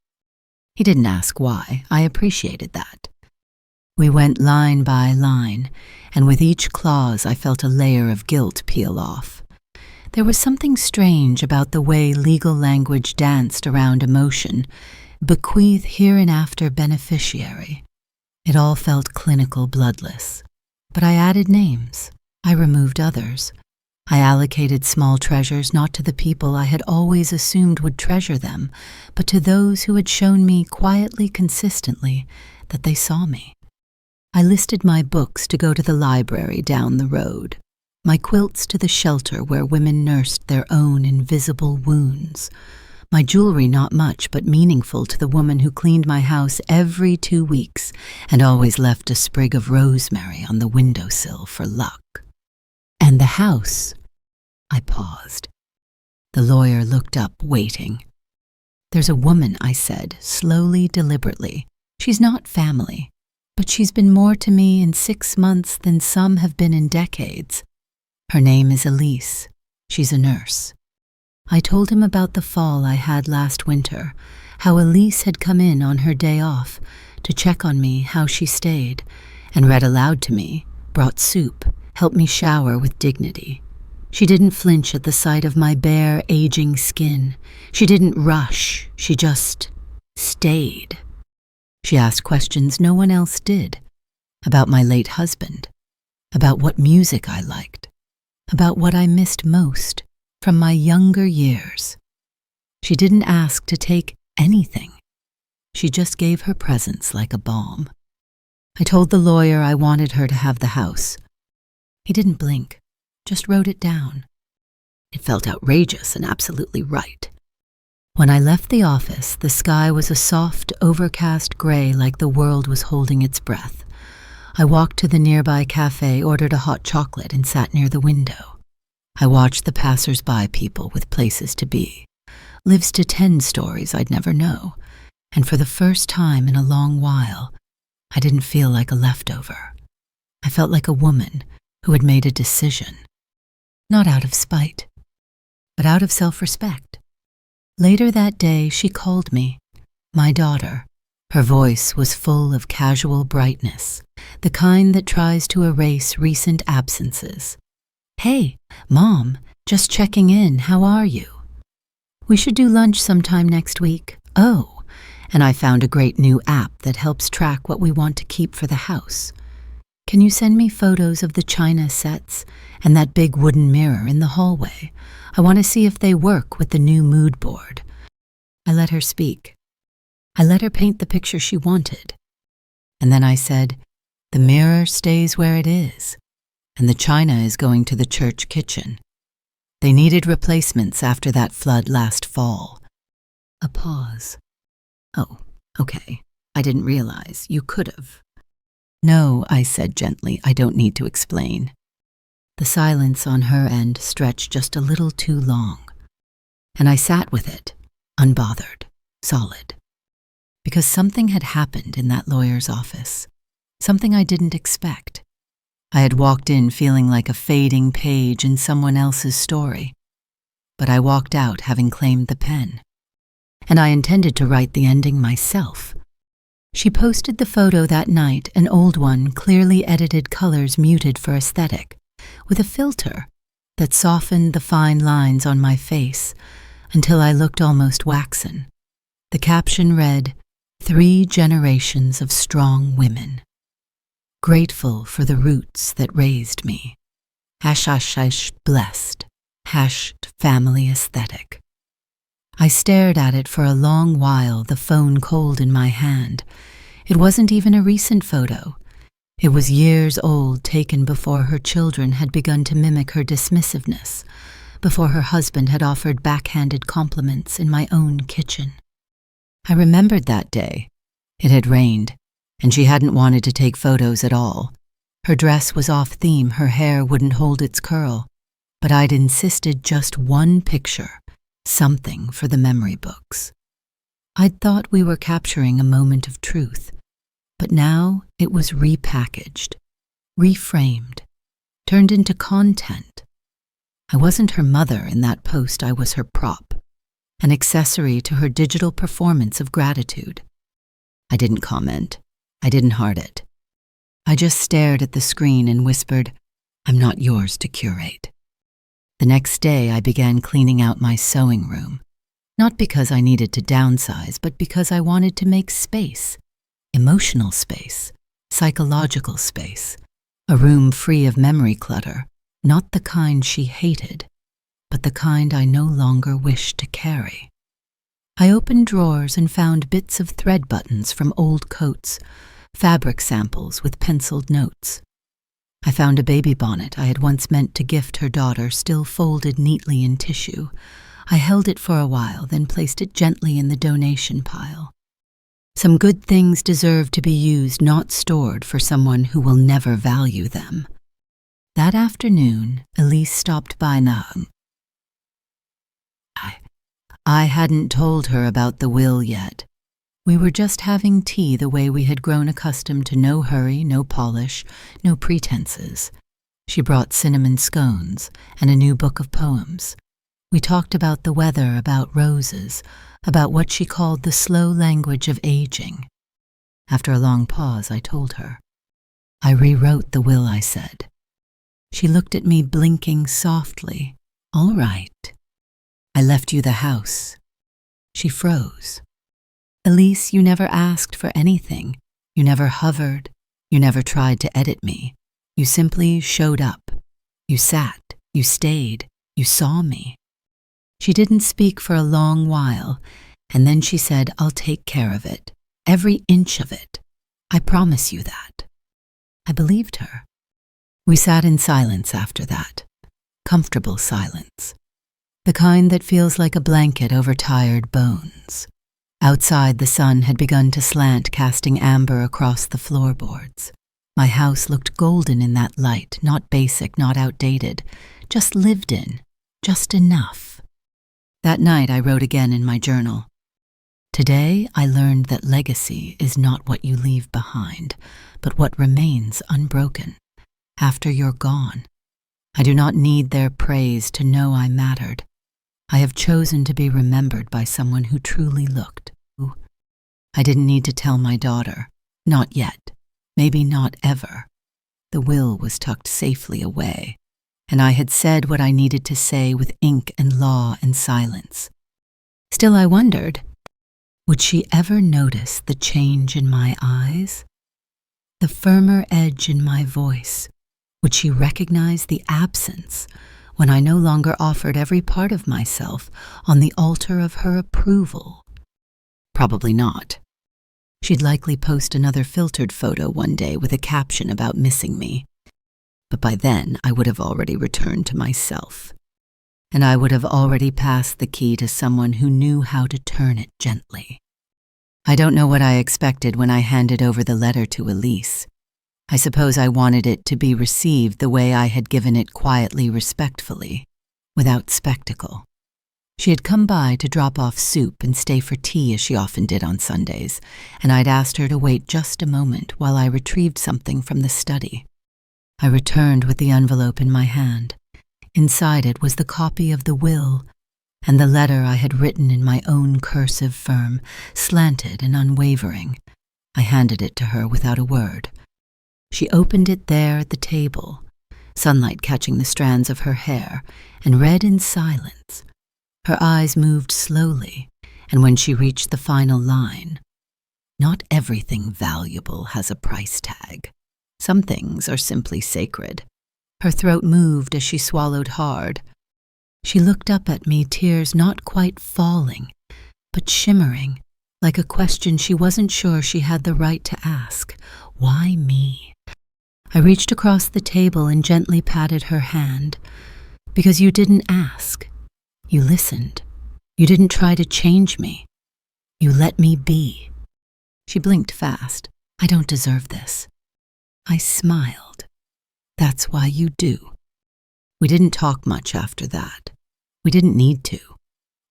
He didn't ask why. I appreciated that. We went line by line, and with each clause I felt a layer of guilt peel off. There was something strange about the way legal language danced around emotion, bequeath hereinafter beneficiary. It all felt clinical, bloodless. But I added names. I removed others. I allocated small treasures not to the people I had always assumed would treasure them, but to those who had shown me quietly, consistently, that they saw me. I listed my books to go to the library down the road, my quilts to the shelter where women nursed their own invisible wounds, my jewelry not much but meaningful to the woman who cleaned my house every 2 weeks and always left a sprig of rosemary on the windowsill for luck. And the house. I paused. The lawyer looked up, waiting. "There's a woman," I said, slowly, deliberately. "She's not family, but she's been more to me in 6 months than some have been in decades. Her name is Elise. She's a nurse." I told him about the fall I had last winter, how Elise had come in on her day off to check on me, how she stayed, and read aloud to me, brought soup, helped me shower with dignity. She didn't flinch at the sight of my bare, aging skin. She didn't rush. She just stayed. She asked questions no one else did, about my late husband, about what music I liked, about what I missed most from my younger years. She didn't ask to take anything. She just gave her presence like a balm. I told the lawyer I wanted her to have the house. He didn't blink, just wrote it down. It felt outrageous and absolutely right. When I left the office, the sky was a soft, overcast gray like the world was holding its breath. I walked to the nearby cafe, ordered a hot chocolate, and sat near the window. I watched the passers-by people with places to be, lives to 10 stories I'd never know, and for the first time in a long while, I didn't feel like a leftover. I felt like a woman who had made a decision, not out of spite, but out of self-respect. Later that day, she called me, my daughter. Her voice was full of casual brightness, the kind that tries to erase recent absences. "Hey, Mom, just checking in, how are you? We should do lunch sometime next week. Oh, and I found a great new app that helps track what we want to keep for the house. Can you send me photos of the china sets and that big wooden mirror in the hallway? I want to see if they work with the new mood board." I let her speak. I let her paint the picture she wanted. And then I said, "The mirror stays where it is, and the china is going to the church kitchen. They needed replacements after that flood last fall." A pause. "Oh, okay. I didn't realize. You could have." "No," I said gently, "I don't need to explain." The silence on her end stretched just a little too long, and I sat with it, unbothered, solid. Because something had happened in that lawyer's office, something I didn't expect. I had walked in feeling like a fading page in someone else's story, but I walked out having claimed the pen. And I intended to write the ending myself. She posted the photo that night, an old one, clearly edited, colors muted for aesthetic, with a filter that softened the fine lines on my face until I looked almost waxen. The caption read, "3 generations of strong women. Grateful for the roots that raised me. # blessed. # family aesthetic." I stared at it for a long while, the phone cold in my hand. It wasn't even a recent photo. It was years old, taken before her children had begun to mimic her dismissiveness, before her husband had offered backhanded compliments in my own kitchen. I remembered that day. It had rained, and she hadn't wanted to take photos at all. Her dress was off theme, her hair wouldn't hold its curl, but I'd insisted just one picture, something for the memory books. I'd thought we were capturing a moment of truth, but now it was repackaged, reframed, turned into content. I wasn't her mother in that post, I was her prop, an accessory to her digital performance of gratitude. I didn't comment. I didn't heart it. I just stared at the screen and whispered, "I'm not yours to curate." The next day I began cleaning out my sewing room, not because I needed to downsize, but because I wanted to make space, emotional space, psychological space, a room free of memory clutter, not the kind she hated, but the kind I no longer wished to carry. I opened drawers and found bits of thread buttons from old coats, fabric samples with penciled notes. I found a baby bonnet I had once meant to gift her daughter, still folded neatly in tissue. I held it for a while, then placed it gently in the donation pile. Some good things deserve to be used, not stored for someone who will never value them. That afternoon, Elise stopped by Nahum. I hadn't told her about the will yet. We were just having tea the way we had grown accustomed to, no hurry, no polish, no pretenses. She brought cinnamon scones and a new book of poems. We talked about the weather, about roses, about what she called the slow language of aging. After a long pause, I told her. "I rewrote the will," I said. She looked at me, blinking softly. "All right. I left you the house." She froze. "Elise, you never asked for anything. You never hovered. You never tried to edit me. You simply showed up. You sat. You stayed. You saw me." She didn't speak for a long while, and then she said, "I'll take care of it. Every inch of it. I promise you that." I believed her. We sat in silence after that. Comfortable silence. The kind that feels like a blanket over tired bones. Outside, the sun had begun to slant, casting amber across the floorboards. My house looked golden in that light, not basic, not outdated, just lived in, just enough. That night I wrote again in my journal. "Today I learned that legacy is not what you leave behind, but what remains unbroken after you're gone. I do not need their praise to know I mattered. I have chosen to be remembered by someone who truly looked. I didn't need to tell my daughter. Not yet. Maybe not ever. The will was tucked safely away, and I had said what I needed to say with ink and law and silence. Still, I wondered, would she ever notice the change in my eyes? The firmer edge in my voice? Would she recognize the absence when I no longer offered every part of myself on the altar of her approval? Probably not. She'd likely post another filtered photo one day with a caption about missing me. But by then, I would have already returned to myself. And I would have already passed the key to someone who knew how to turn it gently. I don't know what I expected when I handed over the letter to Elise. I suppose I wanted it to be received the way I had given it, quietly, respectfully, without spectacle. She had come by to drop off soup and stay for tea as she often did on Sundays, and I'd asked her to wait just a moment while I retrieved something from the study. I returned with the envelope in my hand. Inside it was the copy of the will, and the letter I had written in my own cursive firm, slanted and unwavering. I handed it to her without a word. She opened it there at the table, sunlight catching the strands of her hair, and read in silence. Her eyes moved slowly, and when she reached the final line, "Not everything valuable has a price tag. Some things are simply sacred." Her throat moved as she swallowed hard. She looked up at me, tears not quite falling, but shimmering, like a question she wasn't sure she had the right to ask. Why me? I reached across the table and gently patted her hand. "Because you didn't ask. You listened. You didn't try to change me. You let me be." She blinked fast. "I don't deserve this." I smiled. "That's why you do." We didn't talk much after that. We didn't need to.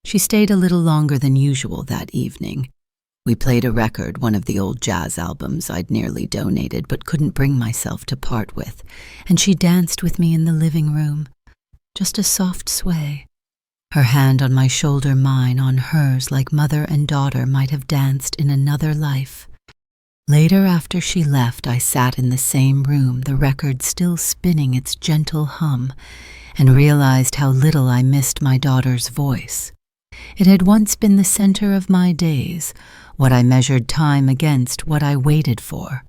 She stayed a little longer than usual that evening. We played a record, one of the old jazz albums I'd nearly donated but couldn't bring myself to part with, and she danced with me in the living room. Just a soft sway. Her hand on my shoulder, mine on hers, like mother and daughter might have danced in another life. Later, after she left, I sat in the same room, the record still spinning its gentle hum, and realized how little I missed my daughter's voice. It had once been the center of my days, what I measured time against, what I waited for.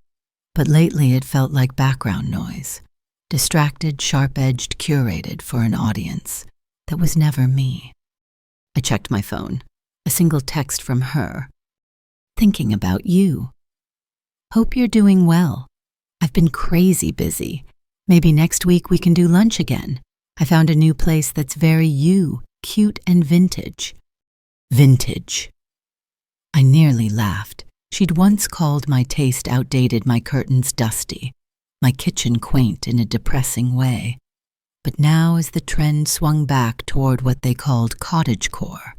But lately it felt like background noise, distracted, sharp-edged, curated for an audience that was never me. I checked my phone, a single text from her. "Thinking about you. Hope you're doing well. I've been crazy busy. Maybe next week we can do lunch again. I found a new place that's very you, cute and vintage." Vintage. I nearly laughed. She'd once called my taste outdated, my curtains dusty, my kitchen quaint in a depressing way. But now, as the trend swung back toward what they called cottagecore,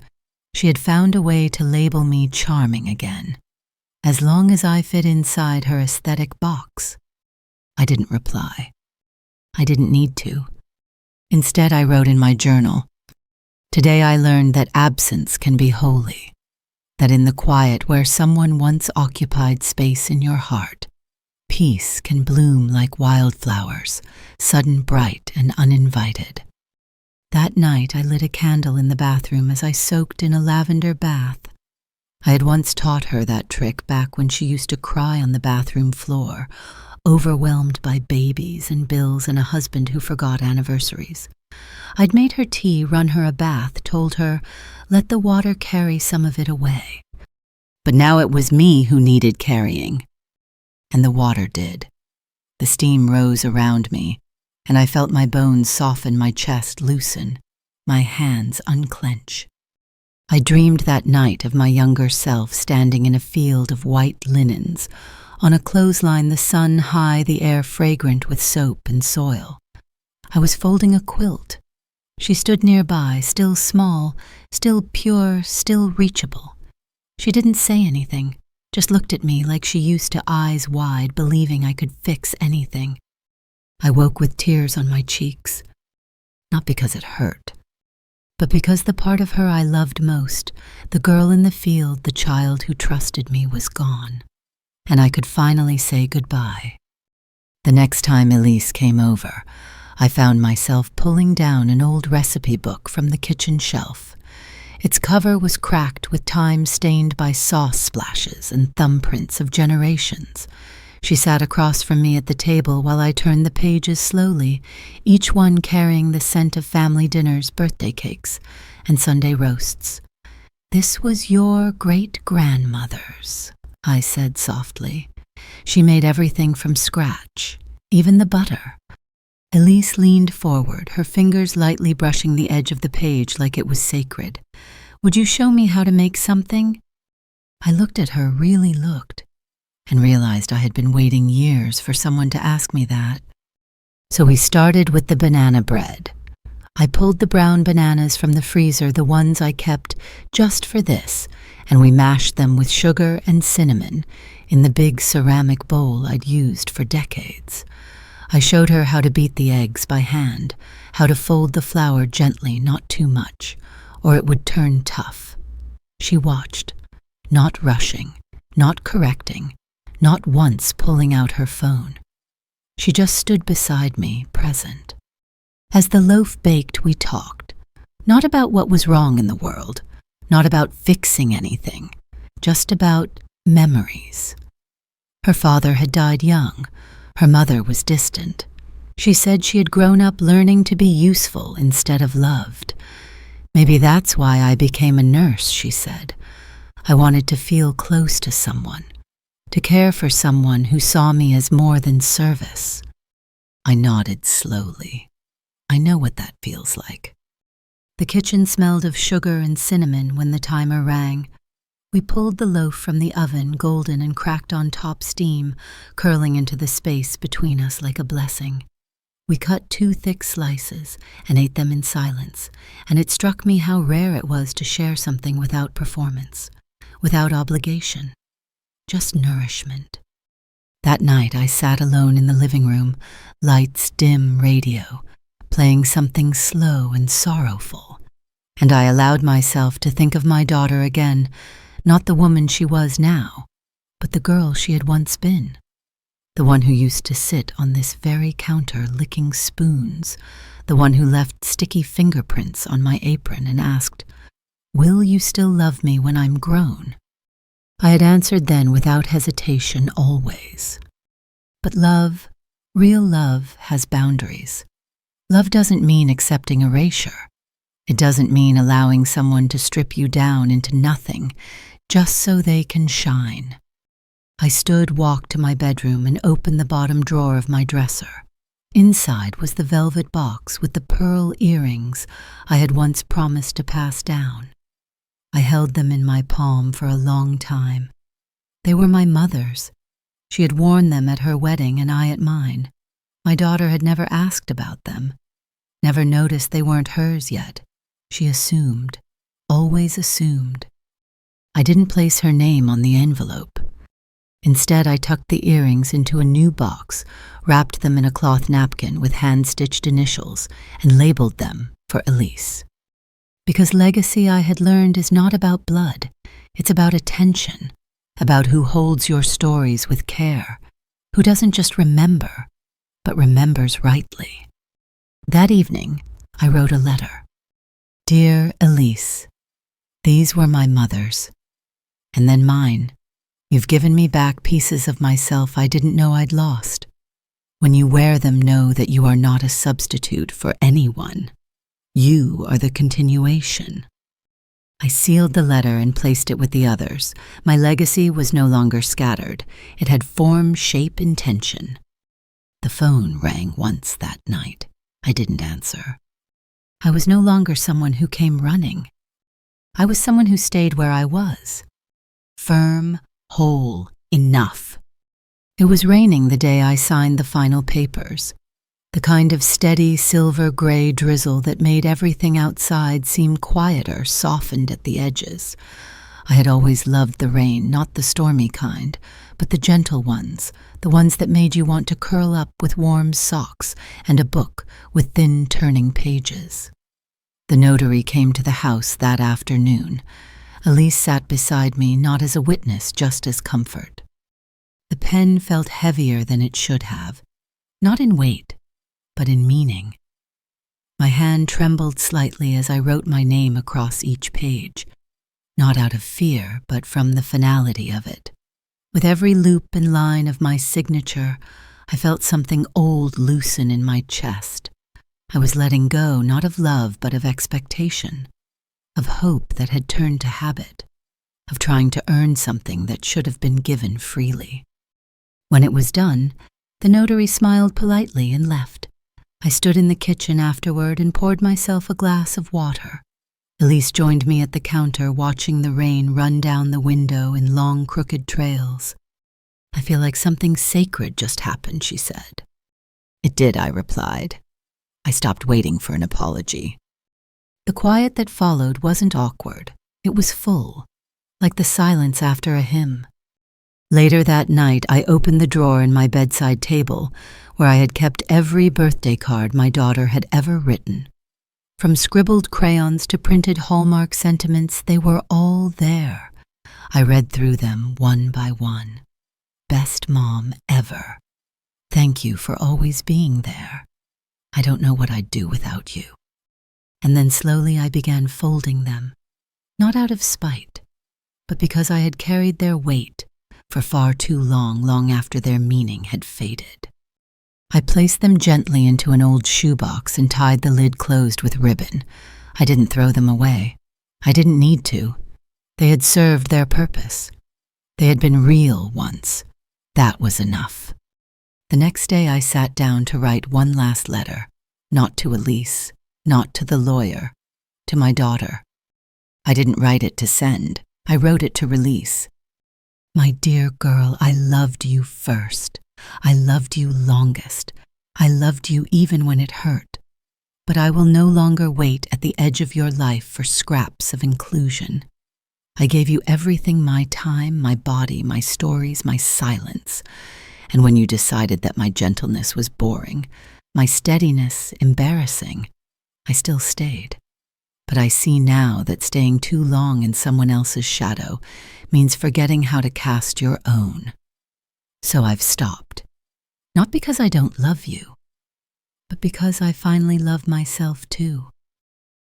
she had found a way to label me charming again, as long as I fit inside her aesthetic box. I didn't reply. I didn't need to. Instead, I wrote in my journal, "Today I learned that absence can be holy, that in the quiet where someone once occupied space in your heart, peace can bloom like wildflowers, sudden bright and uninvited." That night I lit a candle in the bathroom as I soaked in a lavender bath. I had once taught her that trick back when she used to cry on the bathroom floor, overwhelmed by babies and bills and a husband who forgot anniversaries. I'd made her tea, run her a bath, told her, "Let the water carry some of it away." But now it was me who needed carrying. And the water did. The steam rose around me, and I felt my bones soften, my chest loosen, my hands unclench. I dreamed that night of my younger self standing in a field of white linens, on a clothesline, the sun high, the air fragrant with soap and soil. I was folding a quilt. She stood nearby, still small, still pure, still reachable. She didn't say anything, just looked at me like she used to, eyes wide, believing I could fix anything. I woke with tears on my cheeks, not because it hurt, but because the part of her I loved most, the girl in the field, the child who trusted me, was gone, and I could finally say goodbye. The next time Elise came over, I found myself pulling down an old recipe book from the kitchen shelf. Its cover was cracked with time stained by sauce splashes and thumbprints of generations. She sat across from me at the table while I turned the pages slowly, each one carrying the scent of family dinners, birthday cakes, and Sunday roasts. "This was your great-grandmother's," I said softly. "She made everything from scratch, even the butter." Elise leaned forward, her fingers lightly brushing the edge of the page like it was sacred. "Would you show me how to make something?" I looked at her, really looked, and realized I had been waiting years for someone to ask me that. So we started with the banana bread. I pulled the brown bananas from the freezer, the ones I kept just for this, and we mashed them with sugar and cinnamon in the big ceramic bowl I'd used for decades. I showed her how to beat the eggs by hand, how to fold the flour gently, not too much, or it would turn tough. She watched, not rushing, not correcting, not once pulling out her phone. She just stood beside me, present. As the loaf baked, we talked, not about what was wrong in the world, not about fixing anything, just about memories. Her father had died young. Her mother was distant. She said she had grown up learning to be useful instead of loved. Maybe that's why I became a nurse, she said. I wanted to feel close to someone, to care for someone who saw me as more than service. I nodded slowly. I know what that feels like. The kitchen smelled of sugar and cinnamon when the timer rang. We pulled the loaf from the oven, golden and cracked on top steam, curling into the space between us like a blessing. We cut 2 thick slices and ate them in silence, and it struck me how rare it was to share something without performance, without obligation, just nourishment. That night I sat alone in the living room, lights dim, radio, playing something slow and sorrowful, and I allowed myself to think of my daughter again, not the woman she was now, but the girl she had once been, the one who used to sit on this very counter licking spoons, the one who left sticky fingerprints on my apron and asked, "Will you still love me when I'm grown?" I had answered then without hesitation, always. But love, real love, has boundaries. Love doesn't mean accepting erasure. It doesn't mean allowing someone to strip you down into nothing, just so they can shine. I stood, walked to my bedroom, and opened the bottom drawer of my dresser. Inside was the velvet box with the pearl earrings I had once promised to pass down. I held them in my palm for a long time. They were my mother's. She had worn them at her wedding and I at mine. My daughter had never asked about them, never noticed they weren't hers yet. She assumed, always assumed. I didn't place her name on the envelope. Instead, I tucked the earrings into a new box, wrapped them in a cloth napkin with hand-stitched initials, and labeled them for Elise. Because legacy, I had learned, is not about blood. It's about attention, about who holds your stories with care, who doesn't just remember, but remembers rightly. That evening, I wrote a letter. Dear Elise, these were my mother's, and then mine. You've given me back pieces of myself I didn't know I'd lost. When you wear them, know that you are not a substitute for anyone. You are the continuation. I sealed the letter and placed it with the others. My legacy was no longer scattered. It had form, shape, intention. The phone rang once that night. I didn't answer. I was no longer someone who came running. I was someone who stayed where I was. Firm, whole, enough. It was raining the day I signed the final papers, the kind of steady silver-gray drizzle that made everything outside seem quieter, softened at the edges. I had always loved the rain, not the stormy kind, but the gentle ones, the ones that made you want to curl up with warm socks and a book with thin turning pages. The notary came to the house that afternoon. Elise sat beside me, not as a witness, just as comfort. The pen felt heavier than it should have, not in weight, but in meaning. My hand trembled slightly as I wrote my name across each page, not out of fear, but from the finality of it. With every loop and line of my signature, I felt something old loosen in my chest. I was letting go, not of love, but of expectation, of hope that had turned to habit, of trying to earn something that should have been given freely. When it was done, the notary smiled politely and left. I stood in the kitchen afterward and poured myself a glass of water. Elise joined me at the counter, watching the rain run down the window in long, crooked trails. I feel like something sacred just happened, she said. It did, I replied. I stopped waiting for an apology. The quiet that followed wasn't awkward. It was full, like the silence after a hymn. Later that night, I opened the drawer in my bedside table, where I had kept every birthday card my daughter had ever written. From scribbled crayons to printed Hallmark sentiments, they were all there. I read through them one by one. Best mom ever. Thank you for always being there. I don't know what I'd do without you. And then slowly I began folding them, not out of spite, but because I had carried their weight for far too long after their meaning had faded. I placed them gently into an old shoebox and tied the lid closed with ribbon. I didn't throw them away. I didn't need to. They had served their purpose. They had been real once. That was enough. The next day I sat down to write one last letter, not to Elise, not to the lawyer, to my daughter. I didn't write it to send. I wrote it to release. My dear girl, I loved you first. I loved you longest. I loved you even when it hurt. But I will no longer wait at the edge of your life for scraps of inclusion. I gave you everything, my time, my body, my stories, my silence. And when you decided that my gentleness was boring, my steadiness embarrassing, I still stayed. But I see now that staying too long in someone else's shadow means forgetting how to cast your own. So I've stopped. Not because I don't love you, but because I finally love myself too.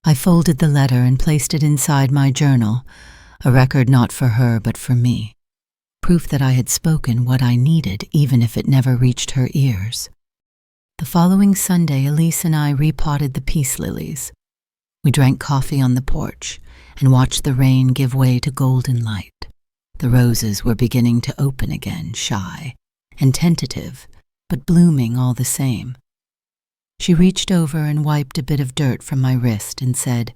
I folded the letter and placed it inside my journal, a record not for her but for me, proof that I had spoken what I needed even if it never reached her ears. The following Sunday, Elise and I repotted the peace lilies. We drank coffee on the porch and watched the rain give way to golden light. The roses were beginning to open again, shy and tentative, but blooming all the same. She reached over and wiped a bit of dirt from my wrist and said,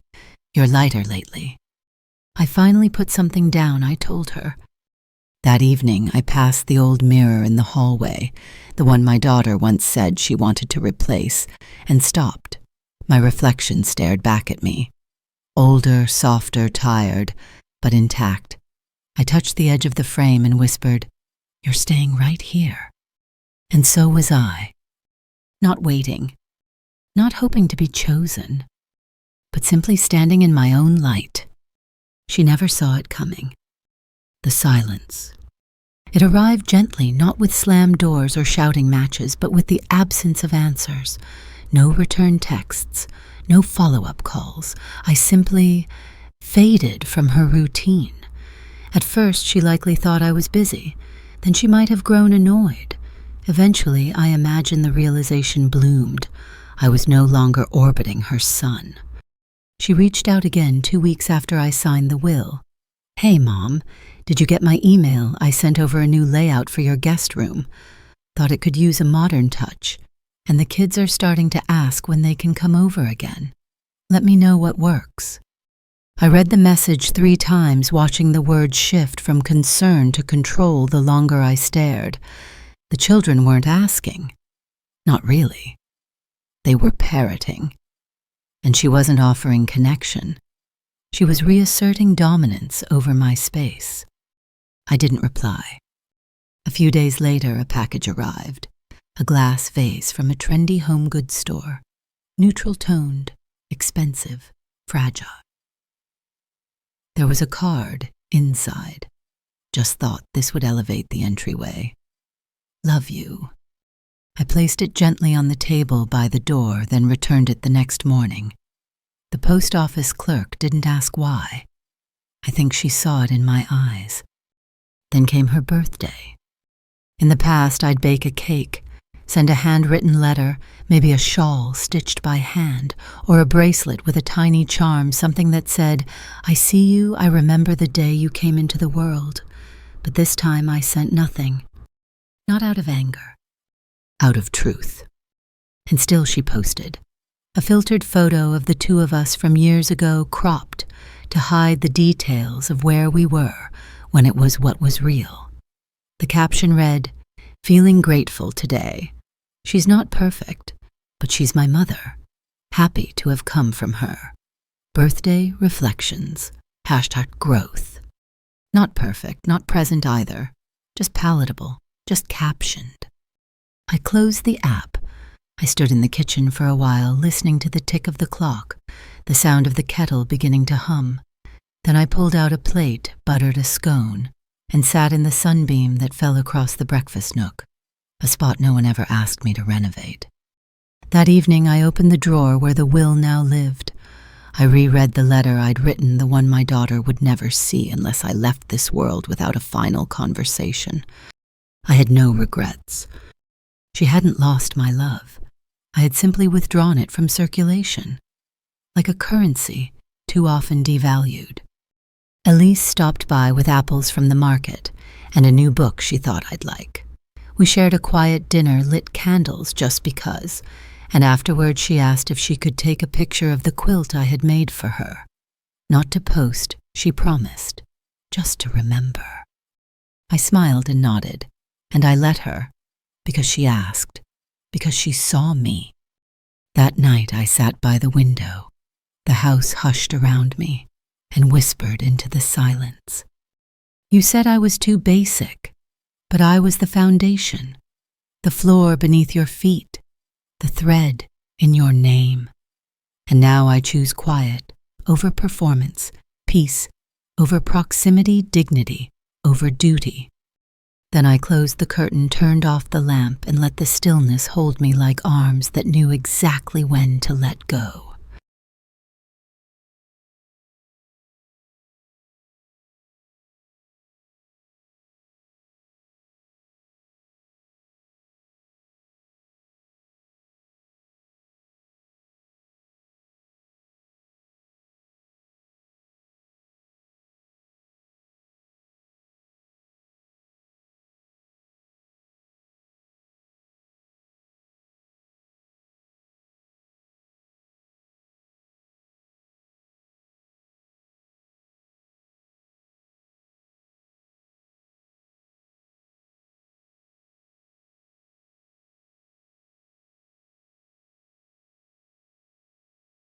"You're lighter lately." I finally put something down, I told her. That evening, I passed the old mirror in the hallway, the one my daughter once said she wanted to replace, and stopped. My reflection stared back at me. Older, softer, tired, but intact. I touched the edge of the frame and whispered, "You're staying right here." And so was I. Not waiting, not hoping to be chosen, but simply standing in my own light. She never saw it coming. The silence. It arrived gently, not with slammed doors or shouting matches, but with the absence of answers. No return texts, no follow-up calls. I simply faded from her routine. At first, she likely thought I was busy. Then she might have grown annoyed. Eventually, I imagine the realization bloomed. I was no longer orbiting her son. She reached out again 2 weeks after I signed the will. "Hey, Mom, did you get my email? I sent over a new layout for your guest room. Thought it could use a modern touch. And the kids are starting to ask when they can come over again. Let me know what works." I read the message 3 times, watching the words shift from concern to control the longer I stared. The children weren't asking. Not really. They were parroting. And she wasn't offering connection. She was reasserting dominance over my space. I didn't reply. A few days later, a package arrived. A glass vase from a trendy home goods store. Neutral-toned, expensive, fragile. There was a card inside. Just thought this would elevate the entryway. "Love you." I placed it gently on the table by the door, then returned it the next morning. The post office clerk didn't ask why. I think she saw it in my eyes. Then came her birthday. In the past, I'd bake a cake, send a handwritten letter, maybe a shawl stitched by hand, or a bracelet with a tiny charm, something that said, "I see you, I remember the day you came into the world." But this time I sent nothing. Not out of anger. Out of truth. And still she posted. A filtered photo of the 2 of us from years ago, cropped to hide the details of where we were when it was what was real. The caption read, "Feeling grateful today. She's not perfect, but she's my mother. Happy to have come from her. Birthday reflections. #growth. Not perfect, not present either. Just palatable, just captioned. I closed the app. I stood in the kitchen for a while, listening to the tick of the clock, the sound of the kettle beginning to hum. Then I pulled out a plate, buttered a scone, and sat in the sunbeam that fell across the breakfast nook. a spot no one ever asked me to renovate. That evening I opened the drawer where the will now lived. I reread the letter I'd written, the one my daughter would never see unless I left this world without a final conversation. I had no regrets. She hadn't lost my love. I had simply withdrawn it from circulation, like a currency too often devalued. Elise stopped by with apples from the market and a new book she thought I'd like. We shared a quiet dinner, lit candles just because, and afterward she asked if she could take a picture of the quilt I had made for her. Not to post, she promised, just to remember. I smiled and nodded, and I let her, because she asked, because she saw me. That night I sat by the window. The house hushed around me and whispered into the silence. You said I was too basic, but I was the foundation, the floor beneath your feet, the thread in your name. And now I choose quiet over performance, peace over proximity, dignity over duty. Then I closed the curtain, turned off the lamp, and let the stillness hold me like arms that knew exactly when to let go.